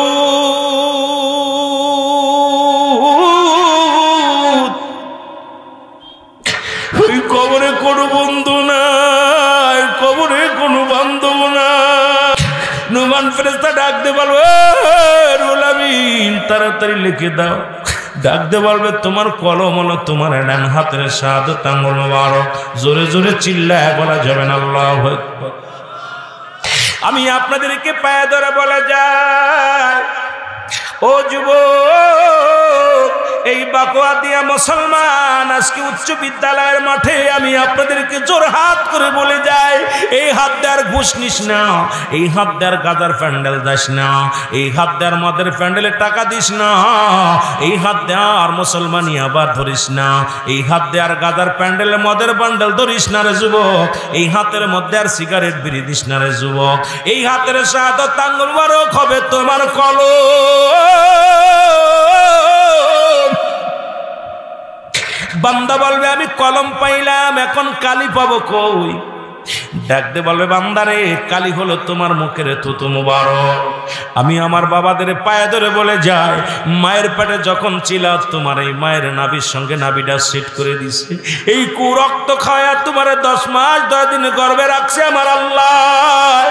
জিব্রান ফেরেশতা ডাক দিয়ে বলবে রুহুল আমিন তাড়াতাড়ি লিখে দাও। ডাক দিয়ে বলবে তোমার কলম হলো তোমার ডান হাতের শাহাদাত আঙ্গুল মোবারক। জোরে জোরে চিল্লায় বলা যাবে না আল্লাহু আকবার। আমি আপনাদেরকে পায়ে ধরে বলে যাই, ও যুবক, এই বাকুয়া দিয়া মুসলমান আজকে উচ্চ বিদ্যালয়ের মাঠে আমি আপনাদেরকে জোর হাত করে বলে যাই, এই হাত দেওয়ার ঘুষ নিস না, এই হাত দেওয়ার গাজার প্যান্ডেল দাস না, এই হাত দেওয়ার মদের প্যান্ডেলের টাকা দিস না, এই হাত দেওয়ার মুসলমানি আবার ধরিস না, এই হাত দেওয়ার গাজার প্যান্ডেলের মদের প্যান্ডেল ধরিস না রে যুবক, এই হাতের মধ্যে আর সিগারেট বিড়ি দিস না রে যুবক, এই হাতের শাহাদাত আঙ্গুল মোবারক হবে তোমার কলম। বান্দা বলবে আমি কলম পাইলাম, এখন কালি পাবো কই? ডাকতে বলবে বান্দারে, কালি হলো তোমার মুখের থুতু মুবারক। আমি আমার বাবাদের পায়ে ধরে বলে যাই, মায়ের পেটে যখন ছিল তোমার এই মায়ের নাভির সঙ্গে নাভিটা সেট করে দিছে, এই কুরক্ত খাওয়া তোমার 10 মাস 10 দিন গর্ভে রাখছে আমার আল্লাহ,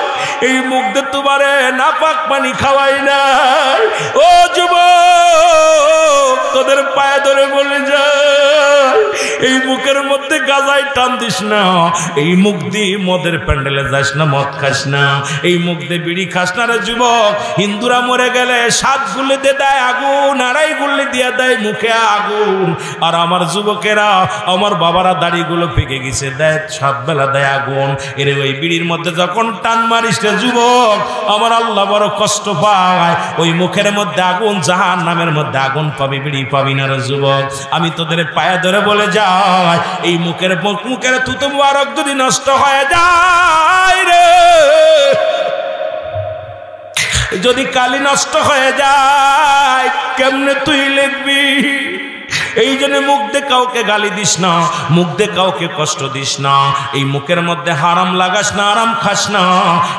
এই মুখ দিয়ে তোমারে নাপাক পানি খাওয়াই নাই। ও যুবক, তোদের পায়ে ধরে বলে যাই, এই মুখের মধ্যে গাজায় টান দিস না, এই মুখ দিয়ে মদের প্যান্ডেলে যাস না, মদ খাস না, এই মুখ দিয়ে বিড়ি খাস না রে যুবক। হিন্দুরা মরে গেলে 7 গুলিতে দেয় আগুন, 2.5 গুলি দিয়ে দেয় মুখে আগুন, আর আমার যুবকেরা, আমার বাবারা দাড়িগুলো পেকে গেছে, দেয় 7 বেলা দেয় আগুন। এর ওই বিড়ির মধ্যে যখন টান মারিস রে যুবক, আমার আল্লাহ বড় কষ্ট পায়। ওই মুখের মধ্যে আগুন, জাহান্নামের মধ্যে আগুন পাবি, বিড়ি পাবি না রে যুবক। আমি তোদের পায়ে ধরে বলে যাই, এই মুখের থুতু মুবারক যদি নষ্ট হয়ে যায় রে, যদি কালি নষ্ট হয়ে যায়, কেমনে তুই লিখবি? এই জন্য মুখ দিয়ে কাউকে গালি দিস না, মুখ দিয়ে কাউকে কষ্ট দিস না, এই মুখের মধ্যে হারাম লাগাস না, আরাম খাস না,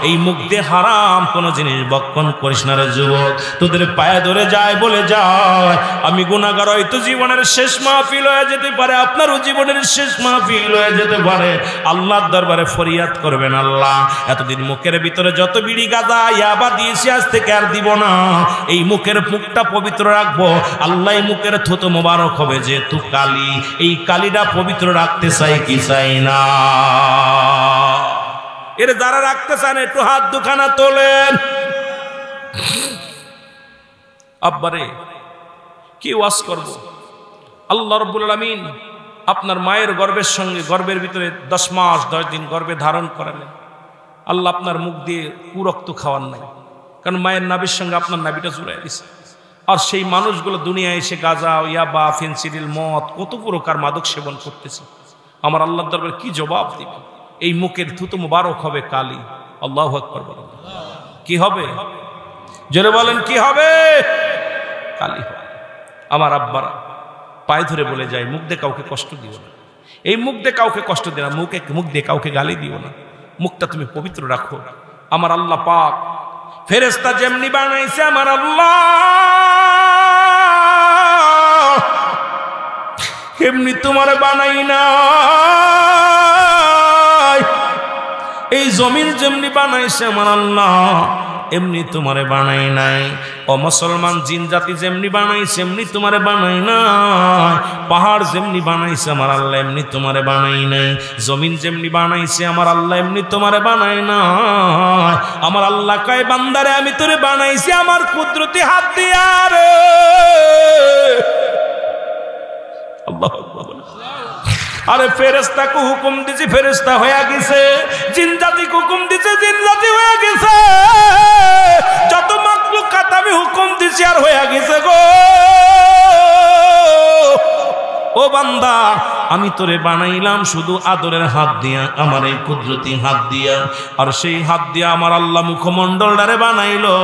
এই মুখ দিয়ে হারাম কোনো জিনিস বক্ষণ করিস না রে যুবক। তোদের পায়ে ধরে যায় বলে যায়, আমি গুনাহগার, হয়তো জীবনের শেষ মাহফিল হয়ে যেতে পারে, আপনারও জীবনের শেষ মাহফিল হয়ে যেতে পারে। আল্লাহর দরবারে ফরিয়াদ করবেন, আল্লাহ এতদিন মুখের ভিতরে যত বিড়ি গাঁজা ইয়াবা দিয়েছি, আজ থেকে আর দিব না, এই মুখের মুখটা পবিত্র রাখবো। আল্লাহ মুখের থুতু মোবারক হবে যেহেতু কালি, এই কালিটা পবিত্র রাখতে চাই কি চাই না? এর যারা রাখতে চান একটু হাত দুখানা তোলেন। আব্বারে কি ওয়াজ করব? আল্লাহ রাব্বুল আলামিন আপনার মায়ের গর্ভের সঙ্গে, গর্ভের ভিতরে 10 মাস 10 দিন গর্ভে ধারণ করালেন। আল্লাহ আপনার মুখ দিয়ে কুরক্ত খাওয়ান নাই, কারণ মায়ের নাভির সঙ্গে আপনার নাভিটা জুড়াই দিছে। আর সেই মানুষগুলো দুনিয়ায় এসে গাঁজা, ইয়াবা, ফেন্সিডিল, মদ, কত প্রকার মাদক সেবন করতেছে। আমার আল্লাহর দরবারে কি জবাব দিবে? এই মুখের থুতু মুবারক হবে কালি। আল্লাহু আকবার বলেন। কি হবে? জোরে বলেন কি হবে? কালি হবে। আমার আব্বারা পায়ে ধরে বলে যায়, মুখ দিয়ে কাউকে কষ্ট দিও না, এই মুখ দিয়ে কাউকে কষ্ট দিও না, মুখ দিয়ে কাউকে গালি দিও না, মুখটা তুমি পবিত্র রাখো। আমার আল্লাহ পাক ফেরেশতা যেমনি বানাইছে, আমার আল্লাহ এমনি তোমার বানাই না। এই জমিন যেমনি বানাইছে আমার আল্লাহ, এমনি তোমারে বানাই নাই। ও মুসলমান, জিন জাতি যেমনি বানাইছে এমনি তোমারে বানাই নাই। পাহাড় যেমনি বানাইছে আমার আল্লাহ এমনি তোমারে বানাই নাই। জমিন যেমনি বানাইছে আমার আল্লাহ এমনি তোমারে বানাই নাই। আমার আল্লাহ কয়, বান্দারে আমি তোরে বানাইছি আমার কুদরতি হাত দিয়া রে। আল্লাহু আকবার। আরে ফেরেশতাকে হুকুম দিছি, ফেরেশতা হয়ে গেছে। জিন জাতিকে হুকুম দিছে, জিন জাতি হয়ে গেছে। যত মাখলুকাত আমি হুকুম দিছি আর হয়ে গেছে গো। ও বান্দা, আমি তোরে বানাইলাম শুধু আদরের হাত দিয়া, আমার এই কুদরতি হাত দিয়া। আর সেই হাত দিয়া আমার আল্লাহ মুখমণ্ডলটারে বানাইলো।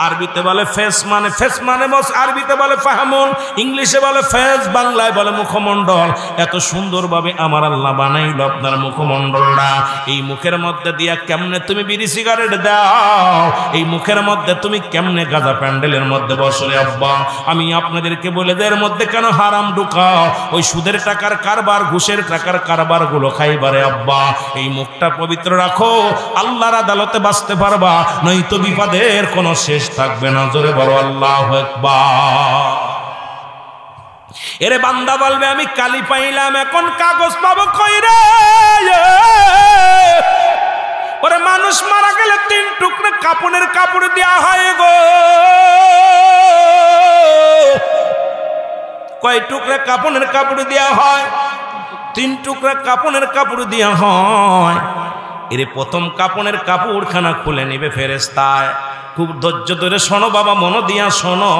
আরবিতে বলে ফেস, মানে ফেস মানে আরবিতে বলে ফাহমুন, ইংলিশে বলে ফেস, বাংলায় বলে মুখমণ্ডল। এত সুন্দরভাবে আমার আল্লাহ বানাইলো আপনার মুখমণ্ডলটা। এই মুখের মধ্যে দিয়া কেমনে তুমি বিড়ি সিগারেট দাও, এই মুখের মধ্যে তুমি কেমনে গাঁজা প্যান্ডেলের মধ্যে বসরে আব্বা। আমি আপনাদেরকে বলে দেয়, এর মধ্যে কেন হারাম ঢুকাও? ওই সুদের টাকার কারবার কারবার, ঘুষের টাকার কারবার গুলো খাইবারে আব্বা এই মুখটা পবিত্র রাখো, আল্লাহর আদালতে বাঁচতে পারবা, নয়তো বিপদের কোনো শেষ থাকবে না। জোরে বলো আল্লাহু আকবার। এরে বান্দা বলবে আমি কালি পাইলাম, এখন কাগজ পাবো কই রে? ওরে মানুষ মারা গেলে 3 টুকরা কাপড়ের কাপড় দেয়া হয় গো। কয় টুকরা কাপড়ের কাপড় দেয়া হয়? 3 টুকরা কাপড়ের কাপড় দেয়া হয়। এর প্রথম কাপড়ের কাপড়খানা খুলে নেবে ফেরেশতায়। খুব ধৈর্য ধরে শোনো বাবা, মন দিয়া শোনো,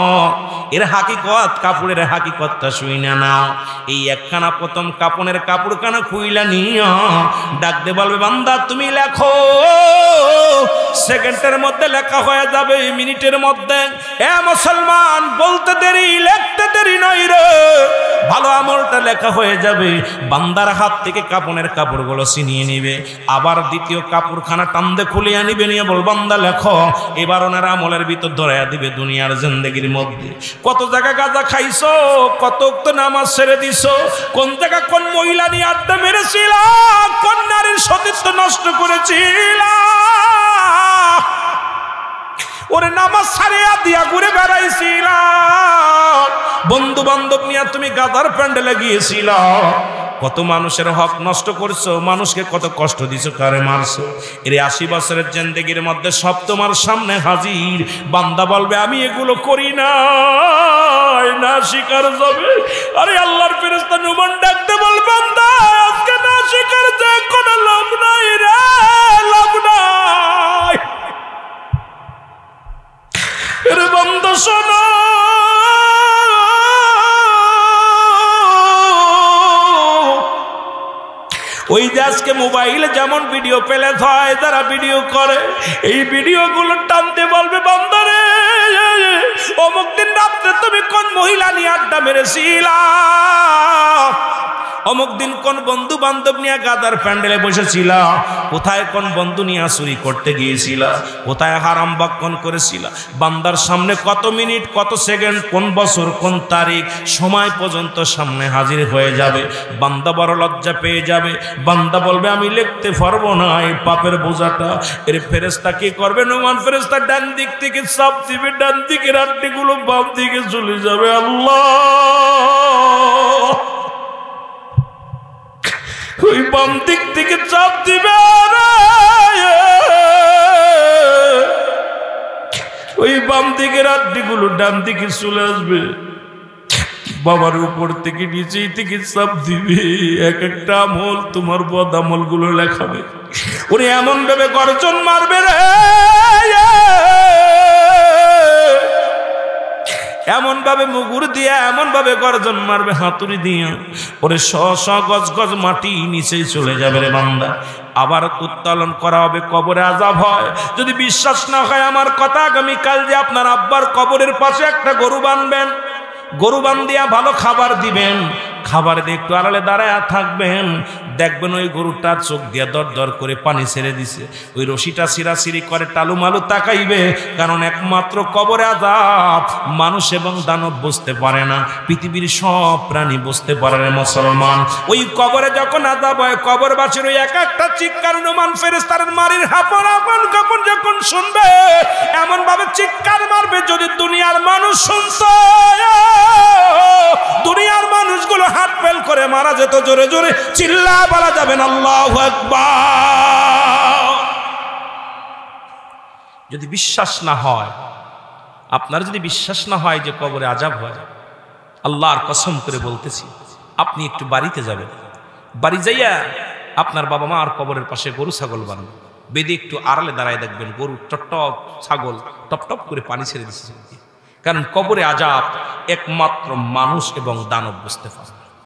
এর হাকিকত, কাপড়ের হাকিকতটা শুইনা নাও। এই একখানা প্রথম কাপড়ের কাপড়খানা খুইলা নিয়া ডাক দে বলবে বান্দা তুমি লেখো। সেকেন্ডের মধ্যে লেখা হয়ে যাবে, মিনিটের মধ্যে। এ মুসলমান, বলতে দেরি লিখতে দেরি নয় রে, ভালো আমলটা লেখা হয়ে যাবে। বান্দার হাত থেকে কাপড়ের কাপড়গুলো ছিনিয়ে নিবে, আবার দ্বিতীয় কাপড়খানা টান্দে খুলিয়া নিবে, নিয়ে বল বান্দা লেখো। এবার ওনার আমলের ভিতর ধরাইয়া দিবে দুনিয়ার জিন্দেগির মধ্যে কত জায়গা গাঁজা খাইছো, কত তো নামাজ ছেড়ে দিছো, কোন জায়গা কোন মহিলা নিয়ে আড্ডা মেরেছিল, কোন নারীর সতীত্ব নষ্ট করেছিল। ওরে নামাজ ছাড়িয়া দিয়া ঘুরে বেড়াইছিল, বন্ধু বান্ধব নিয়ে তুমি গাদার প্যান্ডেলে গিয়েছিল, কত মানুষের হক নষ্ট করছো, মানুষকে কত কষ্ট দিছো, কারে মারছো। এর 80 বছরের জিন্দেগির মধ্যে সব তোমার সামনে হাজির। বান্দা বলবে আমি এগুলো করি না, না স্বীকার যাবে। আরে আল্লাহর ফেরেশতা নুমান ডাকতে বল বান্দা আজকে না স্বীকার যে কোনো লাভ নাই রে, লাভ নাই। এর বান্দা শোনো, ওই যে আজকে মোবাইলে যেমন ভিডিও পেলে হয়, যারা ভিডিও করে, এই ভিডিওগুলো টানতে বলবে বান্দারে অমুক দিন রাত্রে তুমি কোন মহিলা নিয়ে আড্ডা মেরেছিলা, অমুক দিন কোন বন্ধু বান্ধব নিয়ে গাদার প্যান্ডেলে বসেছিল, কোথায় কোন বন্ধু নিয়ে চুরি করতে গিয়েছিল, কোথায় হারাম বক্ষণ করেছিল। বান্দার সামনে কত মিনিট, কত সেকেন্ড, কোন বছর, কোন তারিখ, সময় পর্যন্ত সামনে হাজির হয়ে যাবে। বান্দা বড় লজ্জা পেয়ে যাবে। বান্দা বলবে আমি লিখতে পারবো না এই পাপের বোঝাটা। এর ফেরেশতা কি করবে? নুমান ফেরেশতা ডান দিক থেকে চাপ দিবে, ডান দিকের আড্ডিগুলো বাম দিকে চলে যাবে। আল্লাহ, ওই বাম দিক থেকে চাপ দিবে, ওই বাম দিকের আড্ডিগুলো ডান দিকে চলে আসবে। বাবার উপর থেকে নিচে থেকে চাপ দিবে, এক একটা আমল তোমার বদ আমল গুলো লেখাবে। ওরে এমন ভাবে গর্জন মারবে রে, এমন ভাবে মুগুর দিয়া, এমন ভাবে গর্জন মারবে হাতুড়ি দিয়া, ওরে শ গজ গজ মাটি নিচেই চলে যাবে রে বান্দা। আবার উত্তোলন করা হবে, কবরে আযাব হয়। যদি বিশ্বাস না হয় আমার কথা, আগামীকাল যে আপনার আব্বার কবরের পাশে একটা গরু বানবেন, গরু বান্ধিয়া ভালো খাবার দিবেন, খাবার দিয়ে একটু আড়ালে দাঁড়ায় থাকবেন, দেখবেন ওই গরুটার চোখ দিয়া দর দর করে পানি ছেড়ে দিছে, ওই রশিটা সিরাসিরি করে টালু মালু তাকাইবে। কারণ একমাত্র কবরে আযাব মানুষ এবং দানব বুঝতে পারে না, পৃথিবীর সব প্রাণী বুঝতে পারে না মুসলমান। ওই কবরে যখন আযাব হয়, কবরবাসীর ওই এক একটা চিৎকার নুমান ফেরেশতার মারির হাপন আপন কাপড় যখন শুনবে, এমন ভাবে চিৎকার মারবে যদি দুনিয়ার মানুষ শুনতো, দুনিয়ার মানুষগুলো হাত ফেল করে মারা যেত। জোরে জোরে চিল্লা বলা যাবেন আল্লাহু আকবার। যদি বিশ্বাস না হয়, আপনার যদি বিশ্বাস না হয় যে কবরে আযাব হয়, আল্লাহর কসম করে বলতেছি, আপনি একটু বাড়িতে যাবেন, বাড়ি যাইয়া আপনার বাবা মা আর কবরের পাশে গরু ছাগল বানবেন, বেদে একটু আড়ালে দাঁড়ায় দেখবেন গরু টপ ছাগল টপ টপ করে পানি ছেড়ে দিচ্ছে। কারণ কবরে আযাব একমাত্র মানুষ এবং দানব বুঝতে পারে।